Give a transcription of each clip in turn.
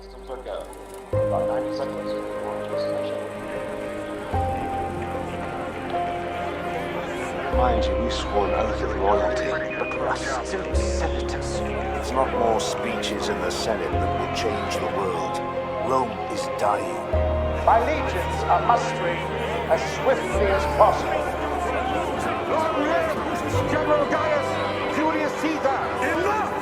systems are go. About 90 seconds to the launch destination. Mind you, we swore an oath of loyalty, but we are still senators. It's not more speeches in the Senate that will change the world. Rome is dying. My legions are mustering as swiftly as possible. General Gaius, Julius Caesar, enough!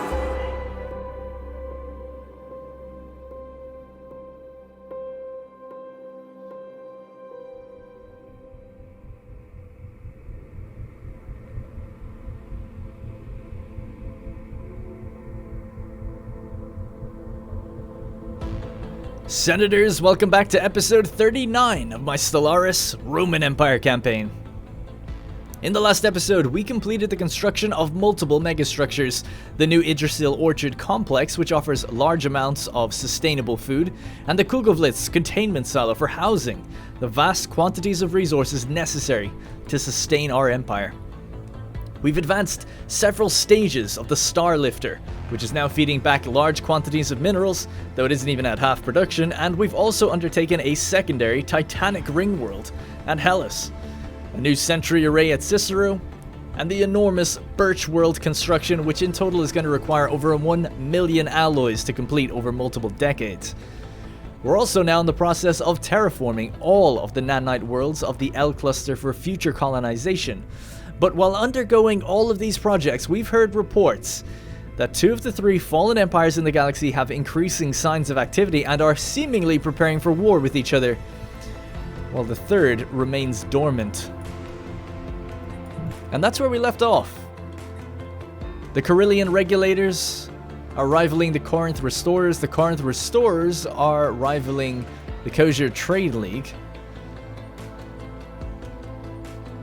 Senators, welcome back to episode 39 of my Stellaris Roman Empire campaign. In the last episode, we completed the construction of multiple megastructures, the new Yggdrasil Orchard Complex, which offers large amounts of sustainable food, and the Kugovlitz containment silo for housing the vast quantities of resources necessary to sustain our empire. We've advanced several stages of the Starlifter, which is now feeding back large quantities of minerals, though it isn't even at half production, and we've also undertaken a secondary Titanic ring world at Hellas, a new sentry array at Cicero, and the enormous Birch world construction, which in total is going to require over 1 million alloys to complete over multiple decades. We're also now in the process of terraforming all of the nanite worlds of the L cluster for future colonization. But while undergoing all of these projects, we've heard reports that 2 of the 3 fallen empires in the galaxy have increasing signs of activity and are seemingly preparing for war with each other, while the 3rd remains dormant. And that's where we left off. The Carillion regulators are rivaling the Corinth restorers. The Corinth restorers are rivaling the Kosher Trade League.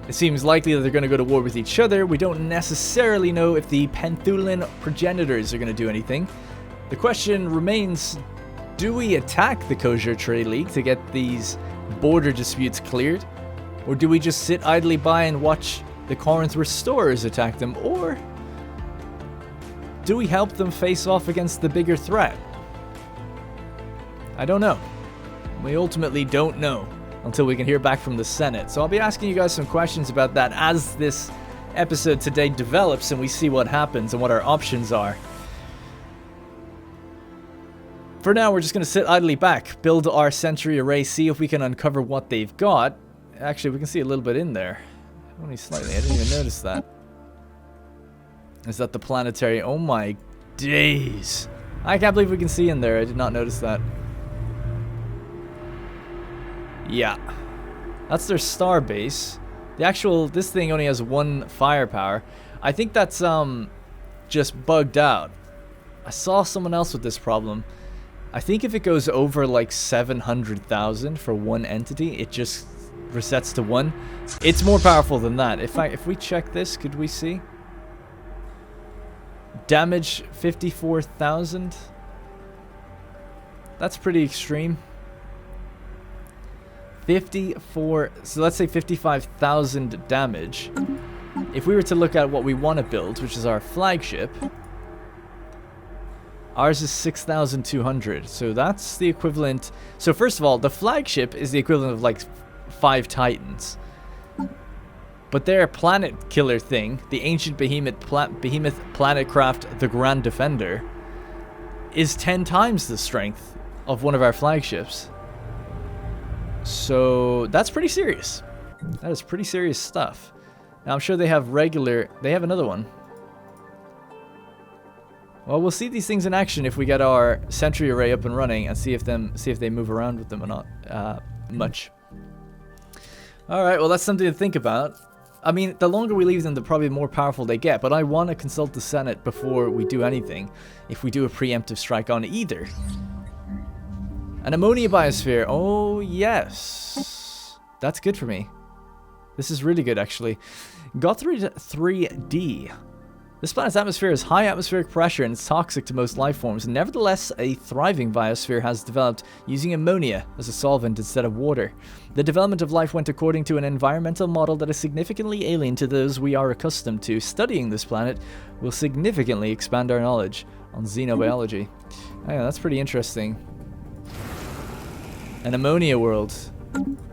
It seems likely that they're going to go to war with each other. We don't necessarily know if the Penthulan progenitors are going to do anything. The question remains, do we attack the Kosher Trade League to get these border disputes cleared? Or do we just sit idly by and watch the Corinth restorers attack them? Or do we help them face off against the bigger threat? I don't know. We ultimately don't know until we can hear back from the Senate. So I'll be asking you guys some questions about that as this episode today develops and we see what happens and what our options are. For now, we're just going to sit idly back, build our sentry array, see if we can uncover what they've got. Actually, we can see a little bit in there. Only slightly, I didn't even notice that. Is that the planetary? Oh my days. I can't believe we can see in there, I did not notice that. Yeah, that's their star base. This thing only has 1 firepower. I think that's just bugged out. I saw someone else with this problem. I think if it goes over like 700,000 for one entity, it just resets to 1. It's more powerful than that. If we check this, could we see? Damage 54,000. That's pretty extreme. 54, so let's say 55,000 damage. If we were to look at what we want to build, which is our flagship, ours is 6,200. So that's the equivalent. So first of all, the flagship is the equivalent of like 5 Titans. But their planet killer thing, the ancient behemoth planetcraft, the Grand Defender, is 10 times the strength of one of our flagships. So that's pretty serious. That is pretty serious stuff. Now I'm sure they have another one. Well, we'll see these things in action if we get our sentry array up and running and see if they move around with them or not much. All right, well that's something to think about. I mean, the longer we leave them, the probably more powerful they get, but I want to consult the Senate before we do anything, if we do a preemptive strike on either. An Ammonia Biosphere. Oh, yes. That's good for me. This is really good, actually. Gothrid 3D. This planet's atmosphere has high atmospheric pressure and it's toxic to most life forms. Nevertheless, a thriving biosphere has developed using ammonia as a solvent instead of water. The development of life went according to an environmental model that is significantly alien to those we are accustomed to. Studying this planet will significantly expand our knowledge on xenobiology. Oh, yeah, that's pretty interesting. An Ammonia World.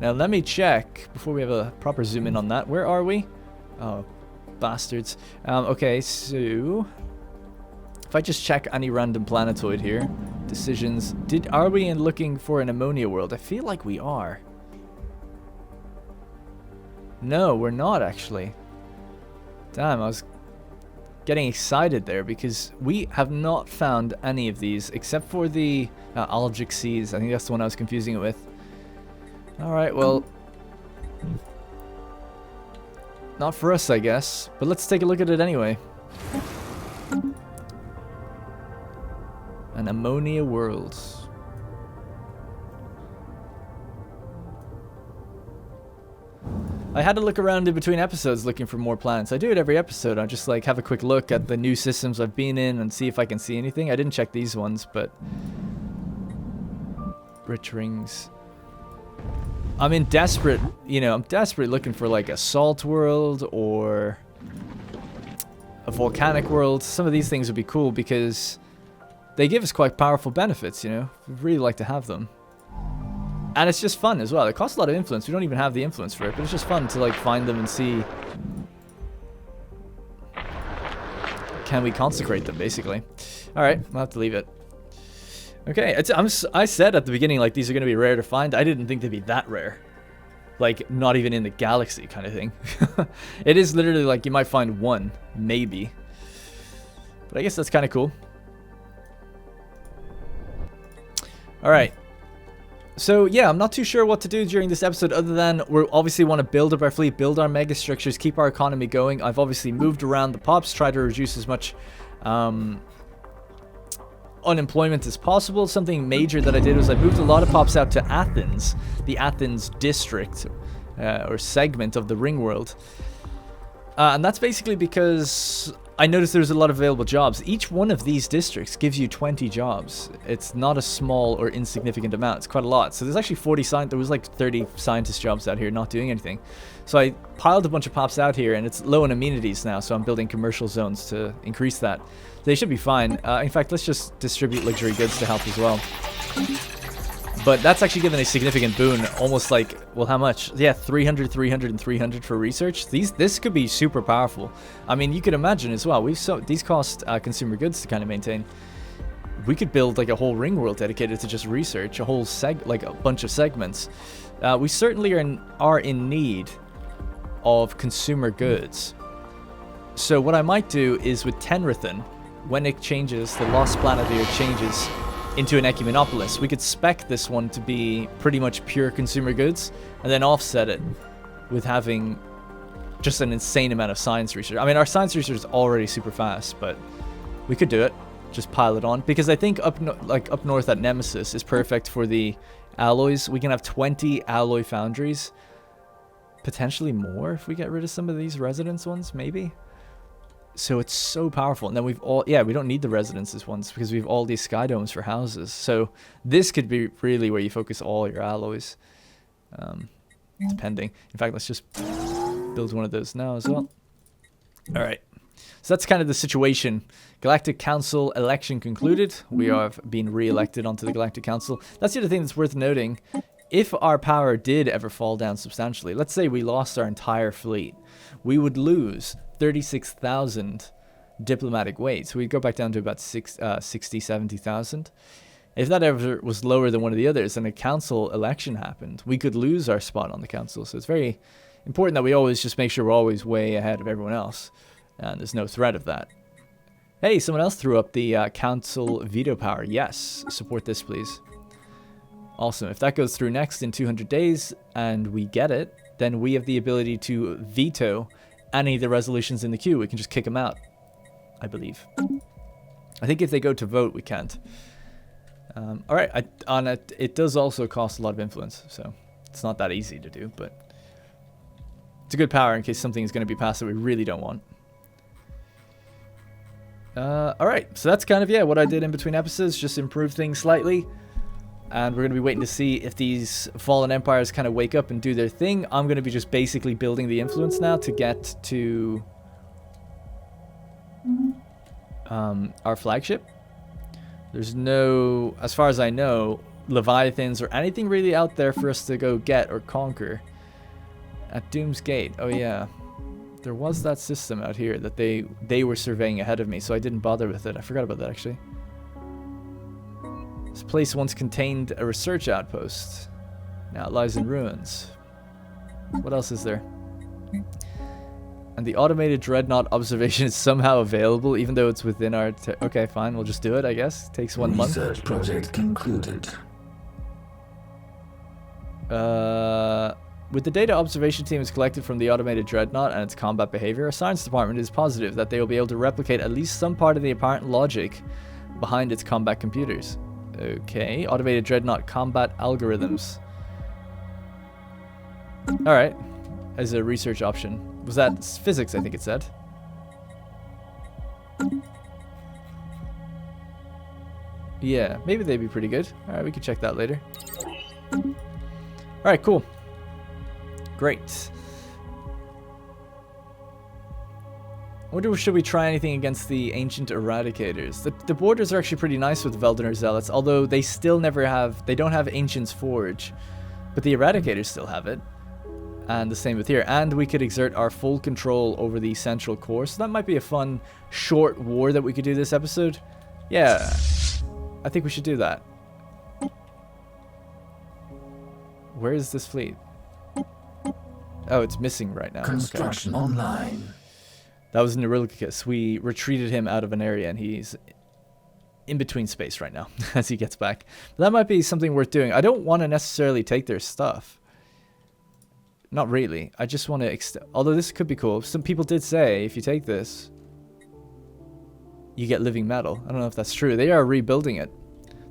Now let me check before we have a proper zoom in on that. Where are we? Oh, bastards. Okay, so if I just check any random planetoid here, decisions. Are we looking for an Ammonia World? I feel like we are. No, we're not actually. Damn, I was getting excited there because we have not found any of these except for the Algic Seas. I think that's the one I was confusing it with. Alright, well, not for us, I guess, but let's take a look at it anyway. An Ammonia World. I had to look around in between episodes looking for more planets. I do it every episode. I just like have a quick look at the new systems I've been in and see if I can see anything. I didn't check these ones, but Birch rings. I'm in desperate, you know, I'm desperate looking for like a salt world or a volcanic world. Some of these things would be cool because they give us quite powerful benefits, you know. We'd really like to have them. And it's just fun as well. It costs a lot of influence. We don't even have the influence for it, but it's just fun to like find them and see. Can we consecrate them, basically? Alright, I'll have to leave it. Okay, I said at the beginning, like, these are going to be rare to find. I didn't think they'd be that rare. Like, not even in the galaxy kind of thing. It is literally like you might find one, maybe. But I guess that's kind of cool. Alright. So, yeah, I'm not too sure what to do during this episode other than we obviously want to build up our fleet, build our megastructures, keep our economy going. I've obviously moved around the pops, tried to reduce as much unemployment as possible. Something major that I did was I moved a lot of pops out to Athens, the Athens district or segment of the ring world. And that's basically because I noticed there's a lot of available jobs. Each one of these districts gives you 20 jobs. It's not a small or insignificant amount. It's quite a lot. So there's actually 40 there was like 30 scientist jobs out here not doing anything. So I piled a bunch of pops out here, and it's low in amenities now, so I'm building commercial zones to increase that. They should be fine. In fact, let's just distribute luxury goods to help as well. But that's actually given a significant boon, almost like, well, how much? Yeah, 300, 300, and 300 for research. This could be super powerful. I mean, you could imagine as well. These cost consumer goods to kind of maintain. We could build like a whole ring world dedicated to just research, a whole like a bunch of segments. We certainly are in need of consumer goods. So what I might do is with Tenrithan, when it changes, the Lost Planet here changes into an Ecumenopolis, we could spec this one to be pretty much pure consumer goods and then offset it with having just an insane amount of science research. I mean, our science research is already super fast, but we could do it. Just pile it on, because I think up north at Nemesis is perfect for the alloys. We can have 20 alloy foundries, potentially more if we get rid of some of these residence ones, maybe. So it's so powerful. And then we don't need the residences ones because we have all these sky domes for houses. So this could be really where you focus all your alloys, depending. In fact, let's just build one of those now as well. All right. So that's kind of the situation. Galactic Council election concluded. We have been re-elected onto the Galactic Council. That's the other thing that's worth noting. If our power did ever fall down substantially, let's say we lost our entire fleet, we would lose 36,000 diplomatic weight. So we'd go back down to about 60, 70,000. If that ever was lower than one of the others and a council election happened, we could lose our spot on the council. So it's very important that we always just make sure we're always way ahead of everyone else. And there's no threat of that. Hey, someone else threw up the council veto power. Yes, support this, please. Awesome. If that goes through next in 200 days and we get it, then we have the ability to veto any of the resolutions in the queue. We can just kick them out, I believe. I think if they go to vote, we can't. All right. It does also cost a lot of influence, so it's not that easy to do, but it's a good power in case something is going to be passed that we really don't want. Alright, so that's kind of, what I did in between episodes, just improve things slightly. And we're going to be waiting to see if these fallen empires kind of wake up and do their thing. I'm going to be just basically building the influence now to get to our flagship. There's no, as far as I know, leviathans or anything really out there for us to go get or conquer. At Doom's Gate. Oh yeah. There was that system out here that they were surveying ahead of me, so I didn't bother with it. I forgot about that actually. This place once contained a research outpost. Now it lies in ruins. What else is there? And the automated Dreadnought observation is somehow available, even though it's within our... Okay, fine, we'll just do it, I guess. Takes 1 month. Research project concluded. With the data observation team is collected from the automated Dreadnought and its combat behavior, our science department is positive that they will be able to replicate at least some part of the apparent logic behind its combat computers. Okay, automated Dreadnought combat algorithms. Alright, as a research option. Was that physics, I think it said? Yeah, maybe they'd be pretty good. Alright, we can check that later. Alright, cool. Great. I wonder, should we try anything against the ancient eradicators? The borders are actually pretty nice with Veldener Zealots, although they still never have... They don't have Ancient's Forge. But the eradicators still have it. And the same with here. And we could exert our full control over the central core. So that might be a fun, short war that we could do this episode. Yeah. I think we should do that. Where is this fleet? Oh, it's missing right now. Construction online. That was Neurillicus. We retreated him out of an area and he's in between space right now as he gets back. But that might be something worth doing. I don't want to necessarily take their stuff. Not really. I just want to although this could be cool. Some people did say if you take this, you get living metal. I don't know if that's true. They are rebuilding it.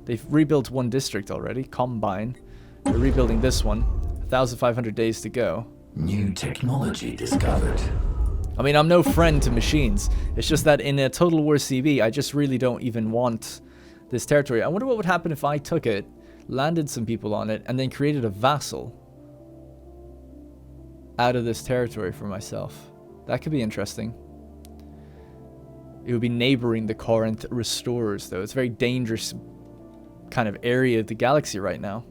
They've rebuilt one district already. Combine. They're rebuilding this one. 1,500 days to go. New technology discovered. I mean, I'm no friend to machines. It's just that in a Total War CB, I just really don't even want this territory. I wonder what would happen if I took it, landed some people on it, and then created a vassal out of this territory for myself. That could be interesting. It would be neighboring the Corinth Restorers, though. It's a very dangerous kind of area of the galaxy right now.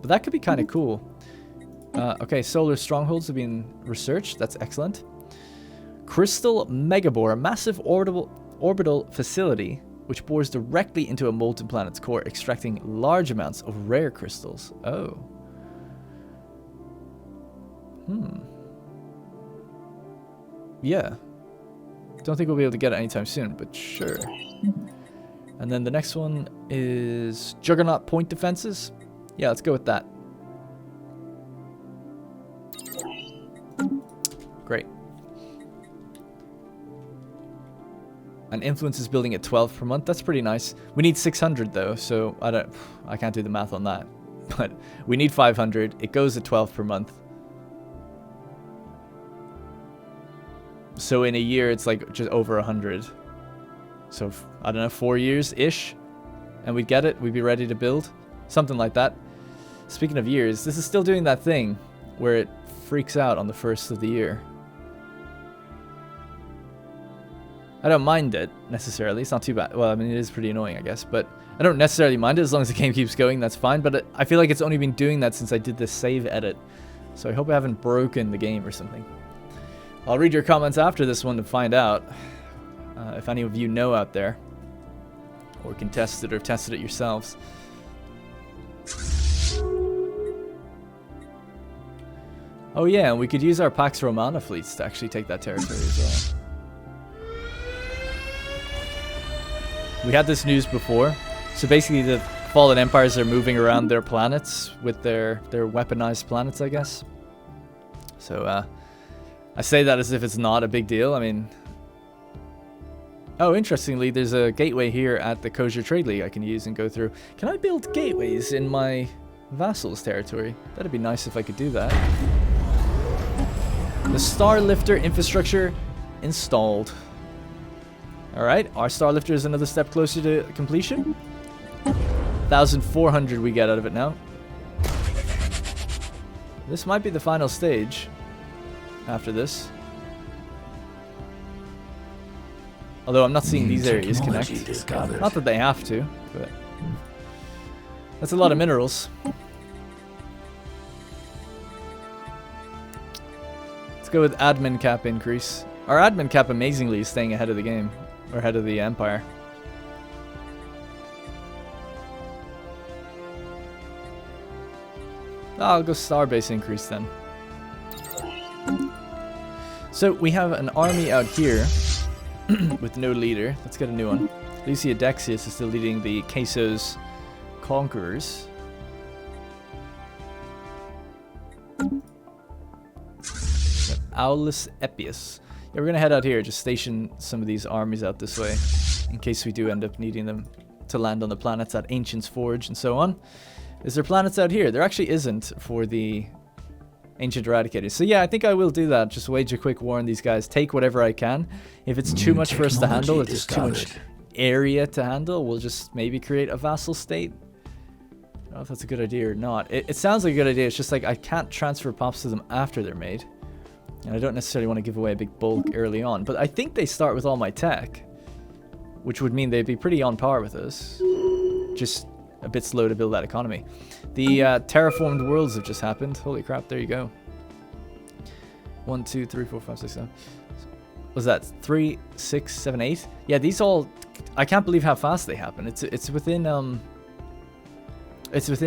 But that could be kind of cool. Okay, solar strongholds have been researched. That's excellent. Crystal Megabore, a massive orbital facility which bores directly into a molten planet's core, extracting large amounts of rare crystals. Oh. Yeah. Don't think we'll be able to get it anytime soon, but sure. And then the next one is Juggernaut Point Defenses. Yeah, let's go with that. Great. And influence is building at 12 per month. That's pretty nice. We need 600 though, so I can't do the math on that. But we need 500. It goes at 12 per month. So in a year, it's like just over 100. So, I don't know, 4 years-ish. And we'd get it. We'd be ready to build. Something like that. Speaking of years, this is still doing that thing where it freaks out on the first of the year. I don't mind it, necessarily. It's not too bad. Well, I mean, it is pretty annoying, I guess. But I don't necessarily mind it as long as the game keeps going. That's fine. But I feel like it's only been doing that since I did this save edit. So I hope I haven't broken the game or something. I'll read your comments after this one to find out if any of you know out there or can test it or have tested it yourselves. Oh yeah, and we could use our Pax Romana fleets to actually take that territory as well. We had this news before. So basically the Fallen Empires are moving around their planets with their weaponized planets, I guess. So I say that as if it's not a big deal. I mean... Oh, interestingly, there's a gateway here at the Kosher Trade League I can use and go through. Can I build gateways in my vassals' territory? That'd be nice if I could do that. The Starlifter infrastructure installed. Alright, our Starlifter is another step closer to completion. 1,400 we get out of it now. This might be the final stage after this. Although I'm not seeing these areas connect. Not that they have to, but... That's a lot of minerals. Let's go with admin cap increase. Our admin cap amazingly is staying ahead of the game. Or ahead of the Empire. I'll go starbase increase then. So we have an army out here with no leader. Let's get a new one. Lucia Dexius is still leading the Quesos Conquerors. Aulus Epius. Yeah, we're gonna head out here, just station some of these armies out this way, in case we do end up needing them to land on the planets at Ancient's Forge and so on. Is there planets out here? There actually isn't for the Ancient Eradicators. So yeah, I think I will do that. Just wage a quick war on these guys. Take whatever I can. If it's too much for us to handle, if there's too much area to handle, we'll just maybe create a vassal state. I don't know if that's a good idea or not. It sounds like a good idea. It's just like I can't transfer pops to them after they're made. And I don't necessarily want to give away a big bulk early on. But I think they start with all my tech, which would mean they'd be pretty on par with us. Just a bit slow to build that economy. The terraformed worlds have just happened. Holy crap, there you go. 1, 2, 3, 4, 5, 6, 7. Was that 3, 6, 7, 8? Yeah, these all... I can't believe how fast they happen. It's within a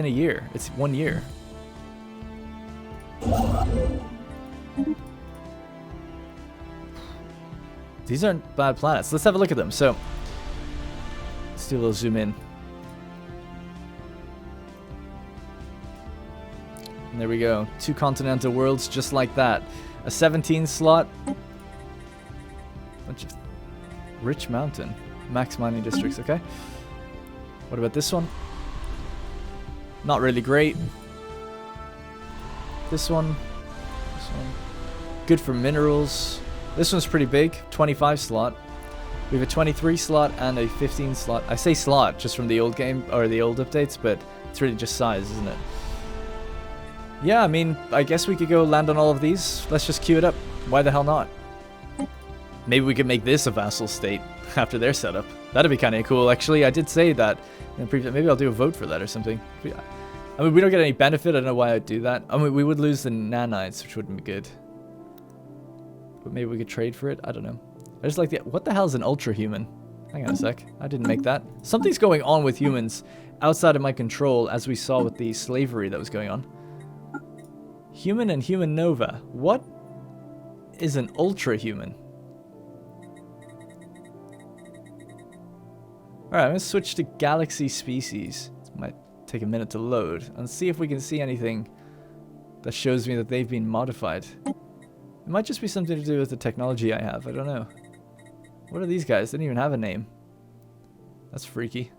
year. It's 1 year. These aren't bad planets. Let's have a look at them. So, let's do a little zoom in. And there we go. 2 continental worlds just like that. A 17 slot. Bunch of rich mountain. Max mining districts, okay. What about this one? Not really great. This one. This one. Good for minerals. This one's pretty big. 25 slot. We have a 23 slot and a 15 slot. I say slot just from the old game or the old updates, but it's really just size, isn't it? Yeah, I mean, I guess we could go land on all of these. Let's just queue it up. Why the hell not? Maybe we could make this a vassal state after their setup. That'd be kind of cool, actually. I did say that in the previous... Maybe I'll do a vote for that or something. I mean, we don't get any benefit. I don't know why I'd do that. I mean, we would lose the nanites, which wouldn't be good. But maybe we could trade for it. I don't know. I just like the... What the hell is an ultra-human? Hang on a sec. I didn't make that. Something's going on with humans outside of my control, as we saw with the slavery that was going on. Human and human nova. What is an ultra-human? Alright, I'm going to switch to galaxy species. It might take a minute to load. And see if we can see anything that shows me that they've been modified. It might just be something to do with the technology I have. I don't know. What are these guys? They didn't even have a name. That's freaky.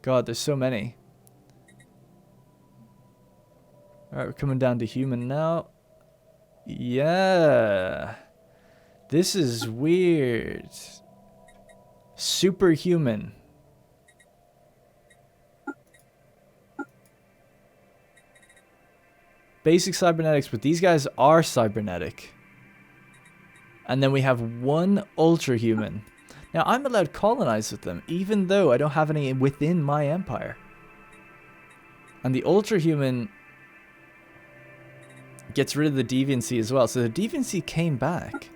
God, there's so many. Alright, we're coming down to human now. Yeah. This is weird. Superhuman. Basic cybernetics, but these guys are cybernetic. And then we have one ultra-human. Now, I'm allowed to colonize with them, even though I don't have any within my empire. And the ultra-human gets rid of the deviancy as well. So the deviancy came back.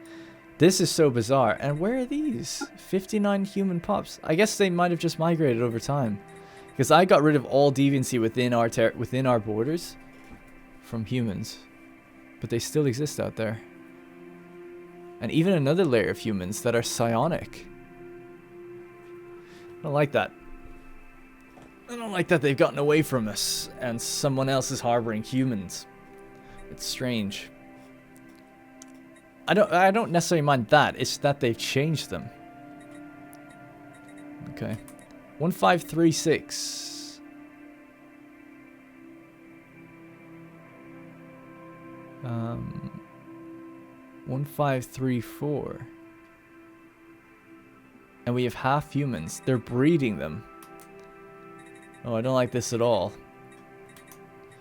This is so bizarre. And where are these? 59 human pops. I guess they might have just migrated over time. Because I got rid of all deviancy within our borders from humans. But they still exist out there. And even another layer of humans that are psionic. I don't like that. I don't like that they've gotten away from us and someone else is harboring humans. It's strange. I don't necessarily mind that. It's that they've changed them. Okay. 1536. 1534. And we have half humans. They're breeding them. Oh, I don't like this at all.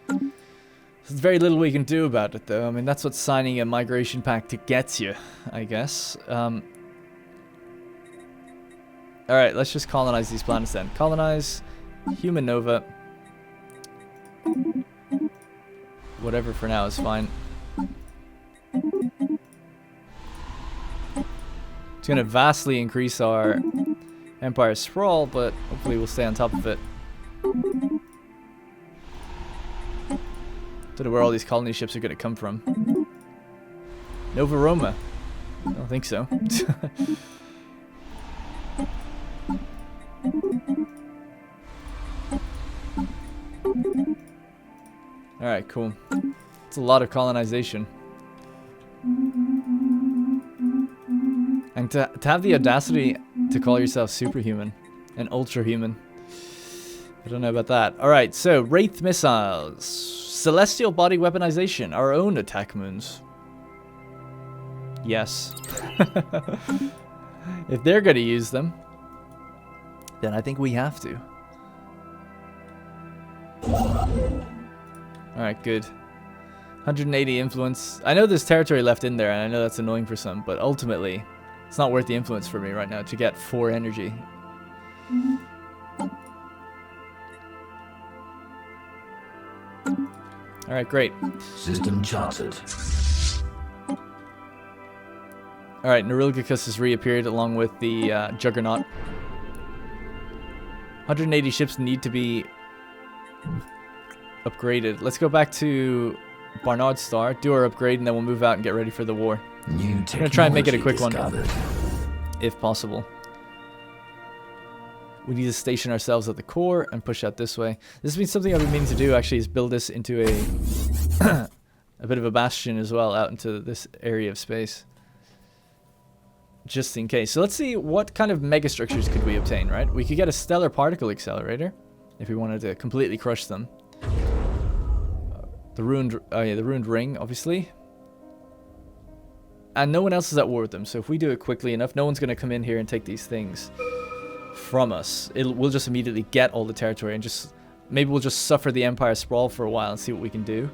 There's very little we can do about it, though. I mean, that's what signing a migration pact gets you, I guess. Alright, let's just colonize these planets then. Colonize. Human Nova. Whatever for now is fine. It's going to vastly increase our Empire sprawl, but hopefully we'll stay on top of it. Don't know where all these colony ships are going to come from. Nova Roma. I don't think so. Alright, cool. It's a lot of colonization. And to have the audacity to call yourself superhuman and ultrahuman. I don't know about that. Alright, so Wraith missiles. Celestial body weaponization. Our own attack moons. Yes. If they're going to use them, then I think we have to. Alright, good. 180 influence. I know there's territory left in there, and I know that's annoying for some, but ultimately, it's not worth the influence for me right now to get 4 energy. Alright, great. System charted. Alright, Neurilgicus has reappeared along with the Juggernaut. 180 ships need to be upgraded. Let's go back to Barnard Star, do our upgrade, and then we'll move out and get ready for the war. I'm going to try and make it a quick one, if possible. We need to station ourselves at the core and push out this way. This has been something I've been meaning to do, actually, is build this into a a bit of a bastion as well, out into this area of space. Just in case. So let's see what kind of megastructures could we obtain, right? We could get a stellar particle accelerator if we wanted to completely crush them. The ruined ring, obviously. And no one else is at war with them, so if we do it quickly enough, no one's going to come in here and take these things from us. We'll just immediately get all the territory and just... Maybe we'll just suffer the Empire sprawl for a while and see what we can do.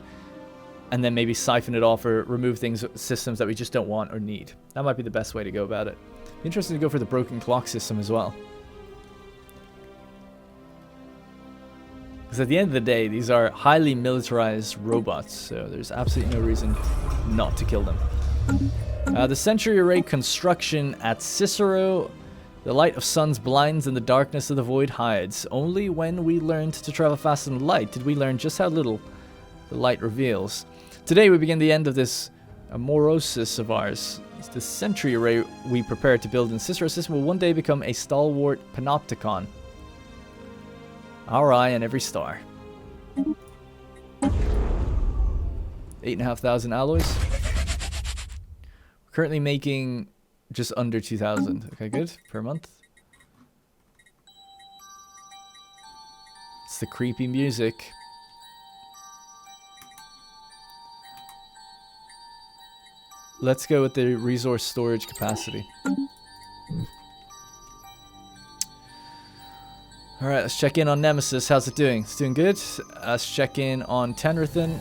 And then maybe siphon it off or remove systems that we just don't want or need. That might be the best way to go about it. Interesting to go for the broken clock system as well. Because at the end of the day, these are highly militarized robots, so there's absolutely no reason not to kill them. The Century Array construction at Cicero. The light of suns blinds and the darkness of the void hides. Only when we learned to travel faster than light did we learn just how little the light reveals. Today we begin the end of this amorosis of ours. It's the Century Array we prepare to build in Cicero's system will one day become a stalwart panopticon. Our eye on every star. 8,500 alloys. We're currently making just under 2,000. Okay, good. Per month. It's the creepy music. Let's go with the resource storage capacity. Alright, let's check in on Nemesis. How's it doing? It's doing good. Let's check in on Tenrythan.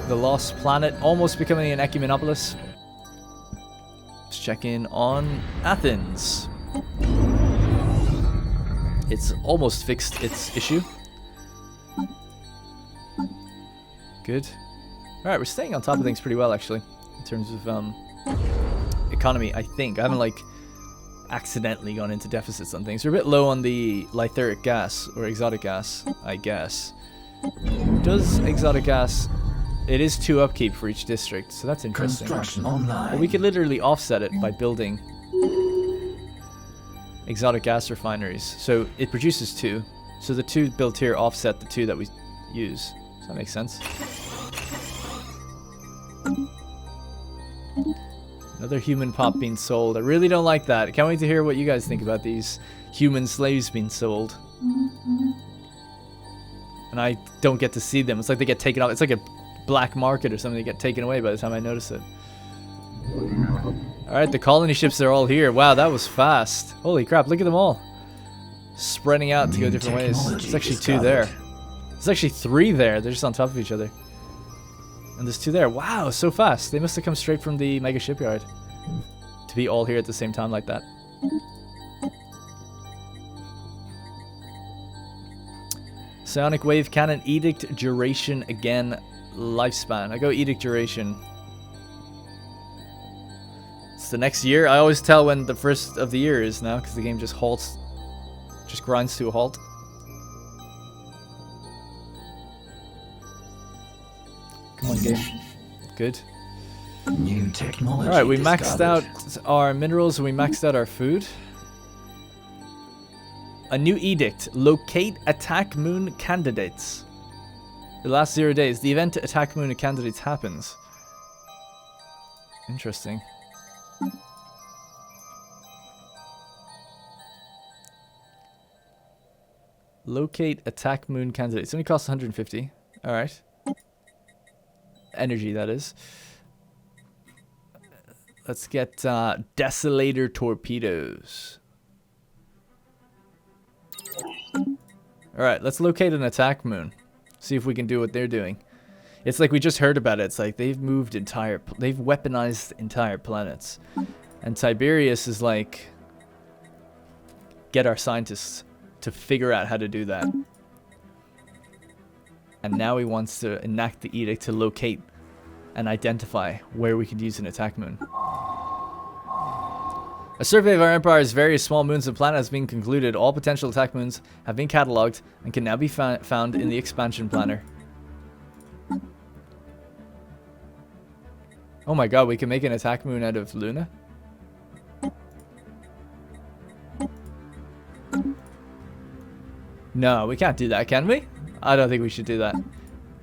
The Lost Planet, almost becoming an Ecumenopolis. Let's check in on Athens. It's almost fixed its issue. Good. Alright, we're staying on top of things pretty well, actually, in terms of economy, I think. I haven't, like, accidentally gone into deficits on things. We're a bit low on the lytheric gas, or exotic gas, I guess. Does exotic gas... It is 2 upkeep for each district, so that's interesting. Construction online. Well, we could literally offset it by building exotic gas refineries. So it produces 2. So the 2 built here offset the 2 that we use. Does that make sense? Another human pop being sold. I really don't like that. I can't wait to hear what you guys think about these human slaves being sold. And I don't get to see them. It's like they get taken off. It's like a black market or something. They get taken away by the time I notice it. Alright, the colony ships are all here. Wow, that was fast. Holy crap, look at them all. Spreading out to go different ways. There's actually 2 there. There's actually 3 there. They're just on top of each other. And there's 2 there. Wow, so fast. They must have come straight from the mega shipyard to be all here at the same time like that. Psionic wave cannon, edict duration again, lifespan. I go edict duration. It's the next year. I always tell when the first of the year is now because the game just halts, just grinds to a halt. Come on, game. Good. New technology. Alright, we maxed out discovered. our minerals and we maxed out our food. A new edict. Locate attack moon candidates. The last 0 days. The event attack moon candidates happens. Interesting. Locate attack moon candidates. It only costs 150. Alright. Energy, that is. Let's get Desolator torpedoes. Alright, let's locate an attack moon. See if we can do what they're doing. It's like we just heard about it. It's like they've moved they've weaponized entire planets. And Tiberius is like, get our scientists to figure out how to do that. And now he wants to enact the edict to locate and identify where we could use an attack moon. A survey of our Empire's various small moons and planets has been concluded. All potential attack moons have been catalogued and can now be found in the expansion planner. Oh my god, we can make an attack moon out of Luna? No, we can't do that, can we? I don't think we should do that.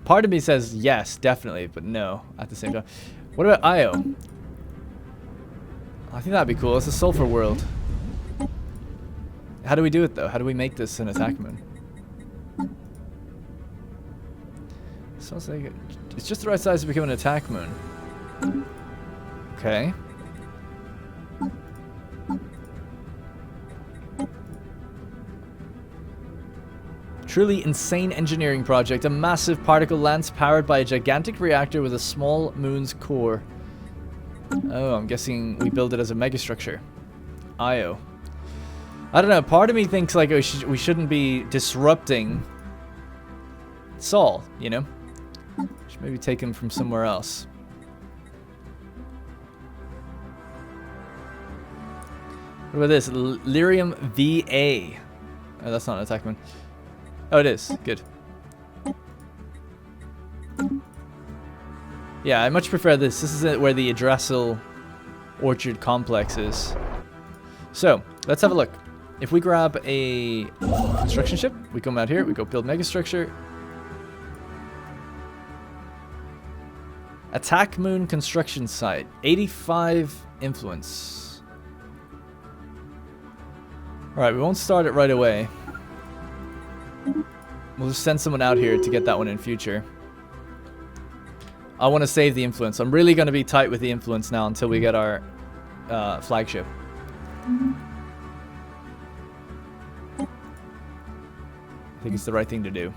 Part of me says yes, definitely, but no at the same time. What about Io? I think that'd be cool. It's a sulfur world. How do we do it though? How do we make this an attack moon? Sounds like it's just the right size to become an attack moon. Okay. Truly insane engineering project. A massive particle lance powered by a gigantic reactor with a small moon's core. Oh, I'm guessing we build it as a megastructure. Io. I don't know. Part of me thinks like we shouldn't be disrupting Sol, you know? Should maybe take him from somewhere else. What about this? Lyrium VA. Oh, that's not an attack moon. Oh, it is. Good. Yeah, I much prefer this. This is where the Yggdrasil Orchard Complex is. So, let's have a look. If we grab a construction ship, we come out here, we go build megastructure. Attack Moon construction site. 85 influence. Alright, we won't start it right away. We'll just send someone out here to get that one in future. I want to save the influence. I'm really going to be tight with the influence now until we get our flagship. I think it's the right thing to do.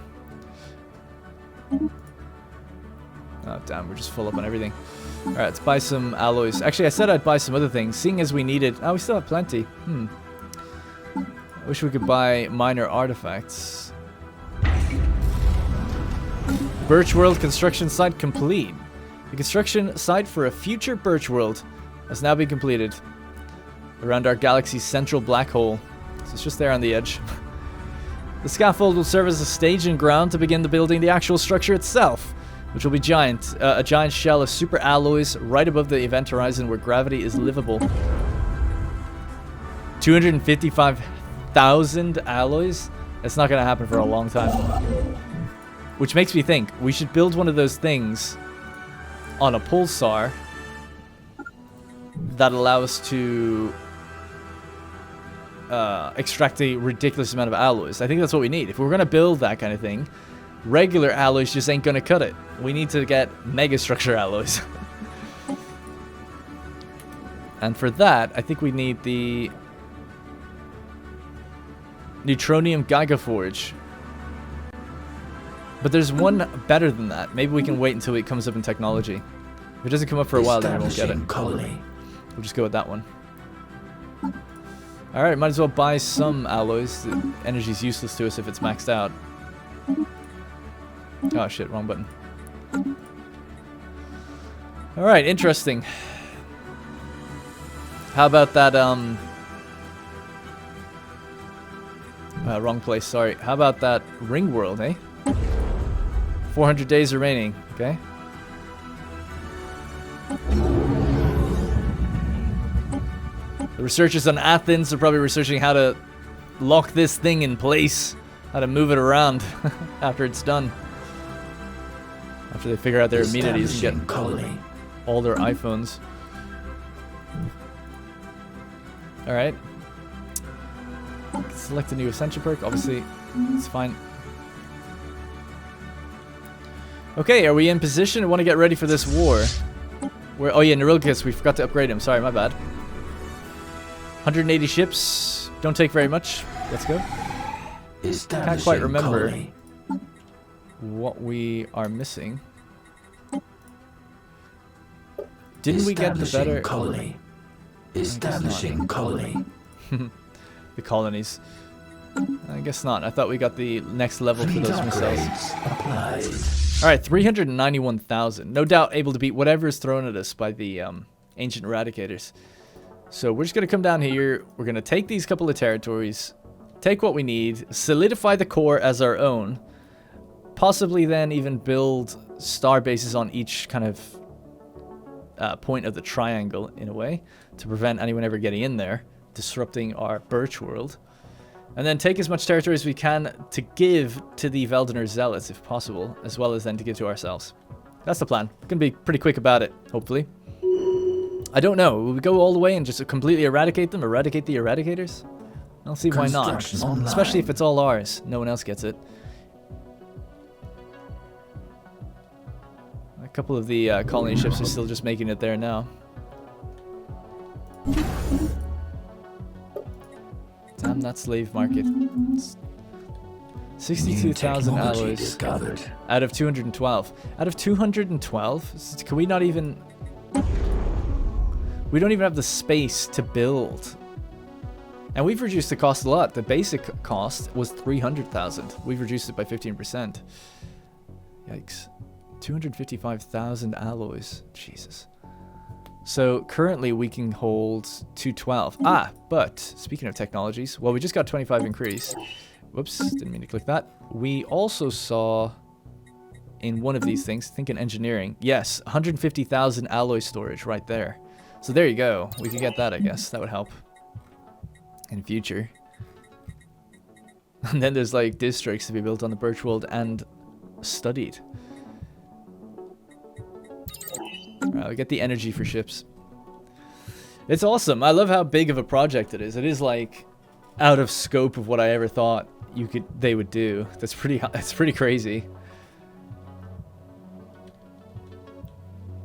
Oh, damn, we're just full up on everything. Alright, let's buy some alloys. Actually, I said I'd buy some other things, seeing as we needed... Oh, we still have plenty. I wish we could buy minor artifacts. Birch World construction site complete. The construction site for a future Birch World has now been completed around our galaxy's central black hole. So it's just there on the edge. The scaffold will serve as a staging ground to begin building the actual structure itself, which will be a giant shell of super alloys right above the event horizon where gravity is livable. 255,000 alloys? That's not going to happen for a long time. Which makes me think, we should build one of those things on a pulsar that allow us to extract a ridiculous amount of alloys. I think that's what we need. If we're going to build that kind of thing, regular alloys just ain't going to cut it. We need to get megastructure alloys. And for that, I think we need the Neutronium Gigaforge. But there's one better than that. Maybe we can wait until it comes up in technology. If it doesn't come up for a while, then we won't get it. Colony. We'll just go with that one. Alright, might as well buy some alloys. The energy's useless to us if it's maxed out. Oh shit, wrong button. Alright, interesting. How about that, wrong place, sorry. How about that ring world, eh? 400 days remaining, okay? The researchers on Athens are probably researching how to lock this thing in place, how to move it around after it's done. After they figure out their immunities and get colony. all their iPhones. Alright. Select a new Ascension perk, obviously. It's fine. Okay, are we in position? I want to get ready for this war. Oh yeah, Neurilgus, we forgot to upgrade him. Sorry, my bad. 180 ships. Don't take very much. Let's go. Can't quite remember what we are missing. Didn't we get the better colony? Establishing colony. the colonies? I guess not. I thought we got the next level for those missiles. Alright, 391,000. No doubt able to beat whatever is thrown at us by the ancient eradicators. So we're just going to come down here. We're going to take these couple of territories, take what we need, solidify the core as our own, possibly then even build star bases on each kind of point of the triangle in a way to prevent anyone ever getting in there, disrupting our Birch world. And then take as much territory as we can to give to the Veldener Zealots if possible, as well as then to give to ourselves. That's the plan. We're going to be pretty quick about it, hopefully. I don't know. Will we go all the way and just completely eradicate them? Eradicate the Eradicators? I don't see why not. Especially if it's all ours. No one else gets it. A couple of the colony ships are still just making it there now. Damn that slave market. 62,000 alloys discovered. Out of 212. Out of 212? Can we not even... We don't even have the space to build. And we've reduced the cost a lot. The basic cost was 300,000. We've reduced it by 15%. Yikes. 255,000 alloys. Jesus. So currently we can hold 212. Ah, but speaking of technologies, well, we just got 25 increase. Whoops, didn't mean to click that. We also saw in one of these things, I think in engineering, yes, 150,000 alloy storage right there. So there you go. We could get that, I guess. That would help in future. And then there's like districts to be built on the Birch World and studied. Alright, we get the energy for ships. It's awesome. I love how big of a project it is. It is like out of scope of what I ever thought they would do. That's pretty crazy.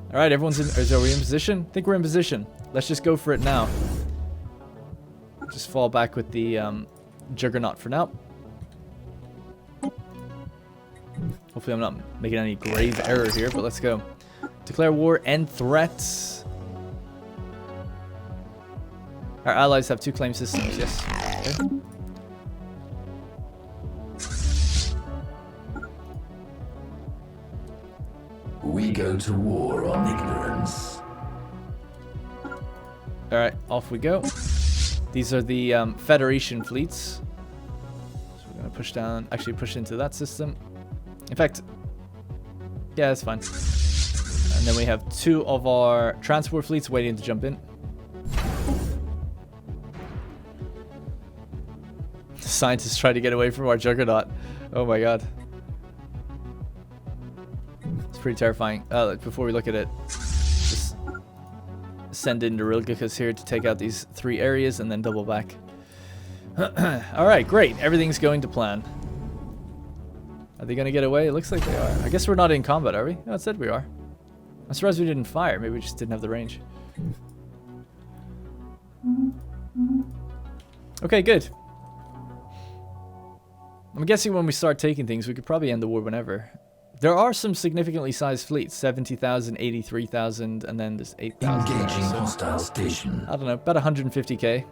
Alright, everyone's in. Are we in position? I think we're in position. Let's just go for it now. Just fall back with the Juggernaut for now. Hopefully I'm not making any grave error here, but let's go. Declare war, end threats. Our allies have 2 claim systems, yes. Okay. We go to war on ignorance. Alright, off we go. These are the Federation fleets. So we're going to push down, actually push into that system. In fact, yeah, that's fine. And then we have 2 of our transport fleets waiting to jump in. The scientists try to get away from our Juggernaut. Oh my god. It's pretty terrifying. Before we look at it, just send in Neurilgus here to take out these 3 areas and then double back. Alright, great. Everything's going to plan. Are they going to get away? It looks like they are. I guess we're not in combat, are we? No, it said we are. I'm surprised we didn't fire. Maybe we just didn't have the range. Okay, good. I'm guessing when we start taking things, we could probably end the war whenever. There are some significantly sized fleets. 70,000, 83,000, and then there's 8,000. Engaging hostile station. I don't know, about 150k.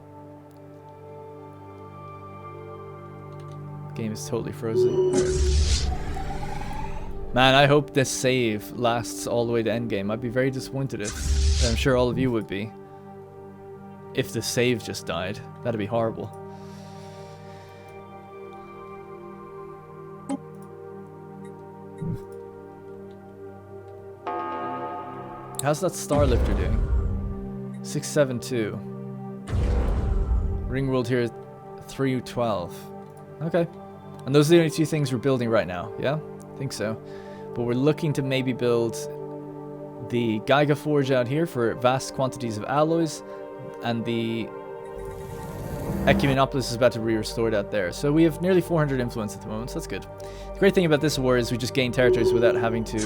Game is totally frozen. Man, I hope this save lasts all the way to endgame. I'd be very disappointed if, and I'm sure all of you would be, if the save just died. That'd be horrible. How's that Starlifter doing? 672. Ring world here, 312. Okay. And those are the only two things we're building right now, yeah? I think so. But we're looking to maybe build the Giga Forge out here for vast quantities of alloys, and the Ecumenopolis is about to be restored out there. So we have nearly 400 influence at the moment, so that's good. The great thing about this war is we just gain territories without having to...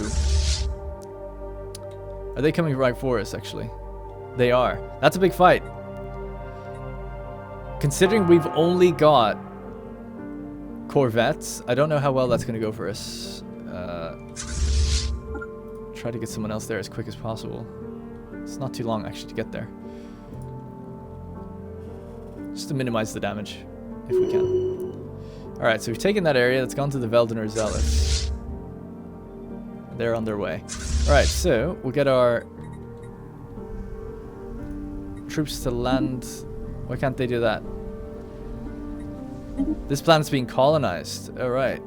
Are they coming right for us, actually? They are. That's a big fight. Considering we've only got corvettes, I don't know how well that's going to go for us. Try to get someone else there as quick as possible. It's not too long, actually, to get there. Just to minimize the damage, if we can. Alright, so we've taken that area. That's gone to the Veldener Zealots. They're on their way. Alright, so we'll get our troops to land. Why can't they do that? This planet's being colonized. Alright.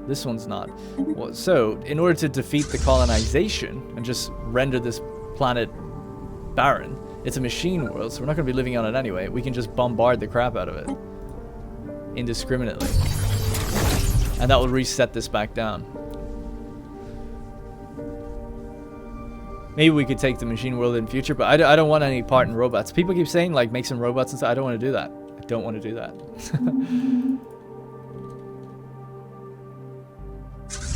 This one's not. Well, so, in order to defeat the colonization and just render this planet barren, it's a machine world, so we're not going to be living on it anyway. We can just bombard the crap out of it indiscriminately. And that will reset this back down. Maybe we could take the machine world in the future, but I don't want any part in robots. People keep saying, like, make some robots and stuff. I don't want to do that. I don't want to do that.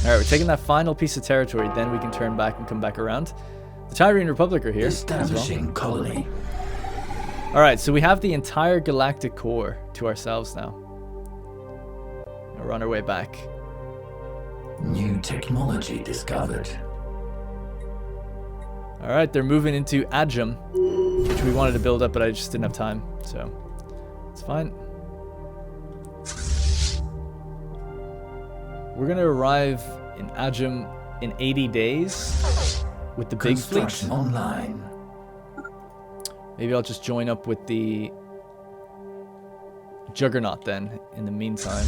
Alright, we're taking that final piece of territory, then we can turn back and come back around. The Tyrene Republic are here. Establishing colony. Alright, so we have the entire galactic core to ourselves now. We're on our way back. New technology discovered. Alright, they're moving into Antium, which we wanted to build up, but I just didn't have time, so it's fine. We're going to arrive in Antium in 80 days with the big fleet. Online. Maybe I'll just join up with the Juggernaut then, in the meantime.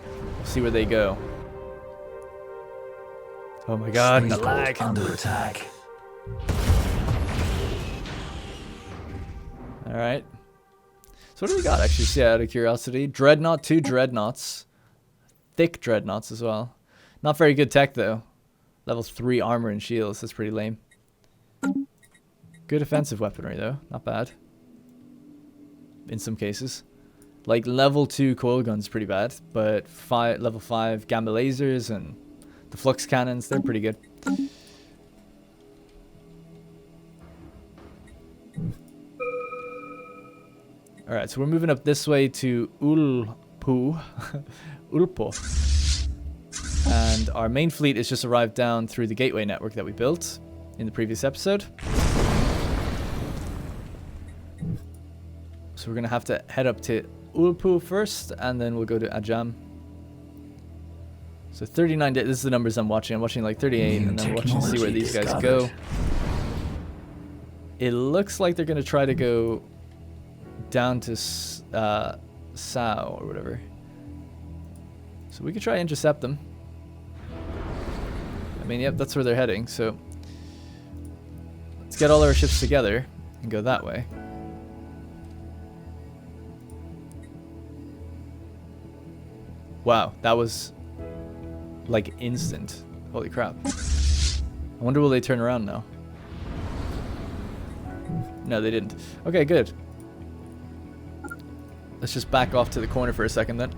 We'll see where they go. Oh my god, the lag. Under attack. Alright. So what do we got actually? See, out of curiosity. Dreadnought, 2 Dreadnoughts. Thick Dreadnoughts as well. Not very good tech though. Level 3 armor and shields. That's pretty lame. Good offensive weaponry though. Not bad. In some cases. Like level 2 coil guns pretty bad. But level 5 gamma lasers and the flux cannons, they're pretty good. Alright, so we're moving up this way to Ulpo. And our main fleet has just arrived down through the gateway network that we built in the previous episode. So we're going to have to head up to Ulpo first, and then we'll go to Antium. So 39 days, this is the numbers I'm watching. I'm watching like 38, and then watching to see where these guys go. It looks like they're going to try to go down to Sao or whatever. So we could try to intercept them. I mean, yep, that's where they're heading, so let's get all our ships together and go that way. Wow, that was like instant. Holy crap. I wonder will they turn around now? No, they didn't. Okay, good. Let's just back off to the corner for a second then.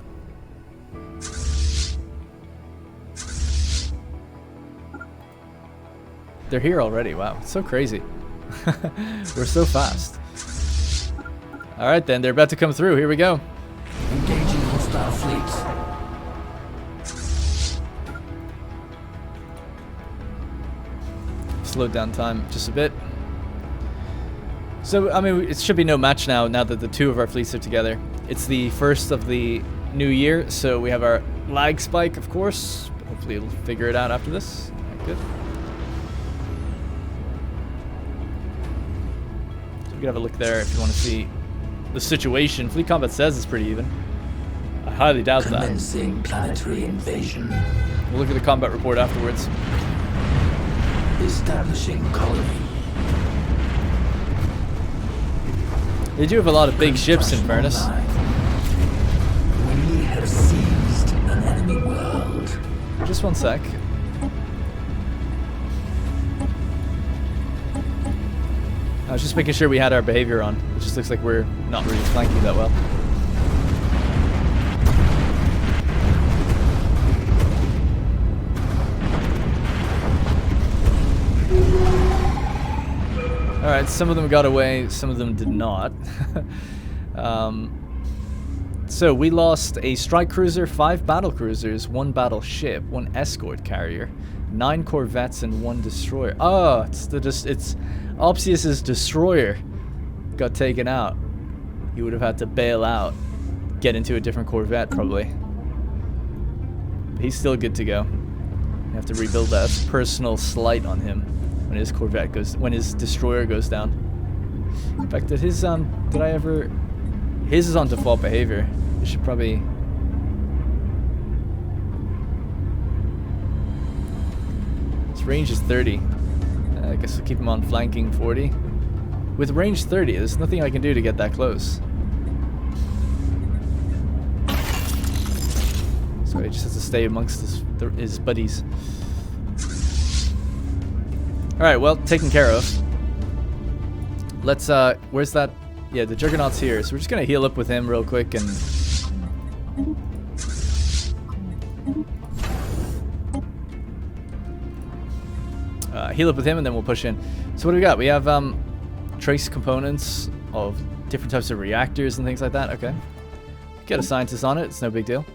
They're here already. Wow, it's so crazy. We're so fast. Alright then, they're about to come through. Here we go. Engaging hostile fleets. Slowed down time just a bit. So, I mean, it should be no match now that the two of our fleets are together. It's the first of the new year, so we have our lag spike, of course. But hopefully it'll figure it out after this. Right, good. So we can have a look there if you want to see the situation. Fleet combat says it's pretty even. I highly doubt that. Commencing planetary invasion. We'll look at the combat report afterwards. Establishing colony. They do have a lot of big ships, in fairness. We have seized an enemy world. Just one sec. I was just making sure we had our behavior on. It just looks like we're not really flanking that well. Alright, some of them got away, some of them did not. So we lost a strike cruiser, 5 battle cruisers, 1 battleship, 1 escort carrier, 9 corvettes, and 1 destroyer. Oh, it's Opsius's destroyer got taken out. He would have had to bail out, get into a different corvette probably. But he's still good to go. You have to rebuild that. That's personal slight on him when his corvette goes, when his destroyer goes down. In fact, did his his is on default behavior. It should probably. His range is 30. I guess we'll keep him on flanking 40. With range 30, there's nothing I can do to get that close. So he just has to stay amongst his buddies. Alright, well, taken care of. Let's, where's that? Yeah, the Juggernaut's here, so we're just gonna heal up with him real quick and... heal up with him and then we'll push in. So what do we got? We have, trace components of different types of reactors and things like that. Okay. Get a scientist on it, it's no big deal.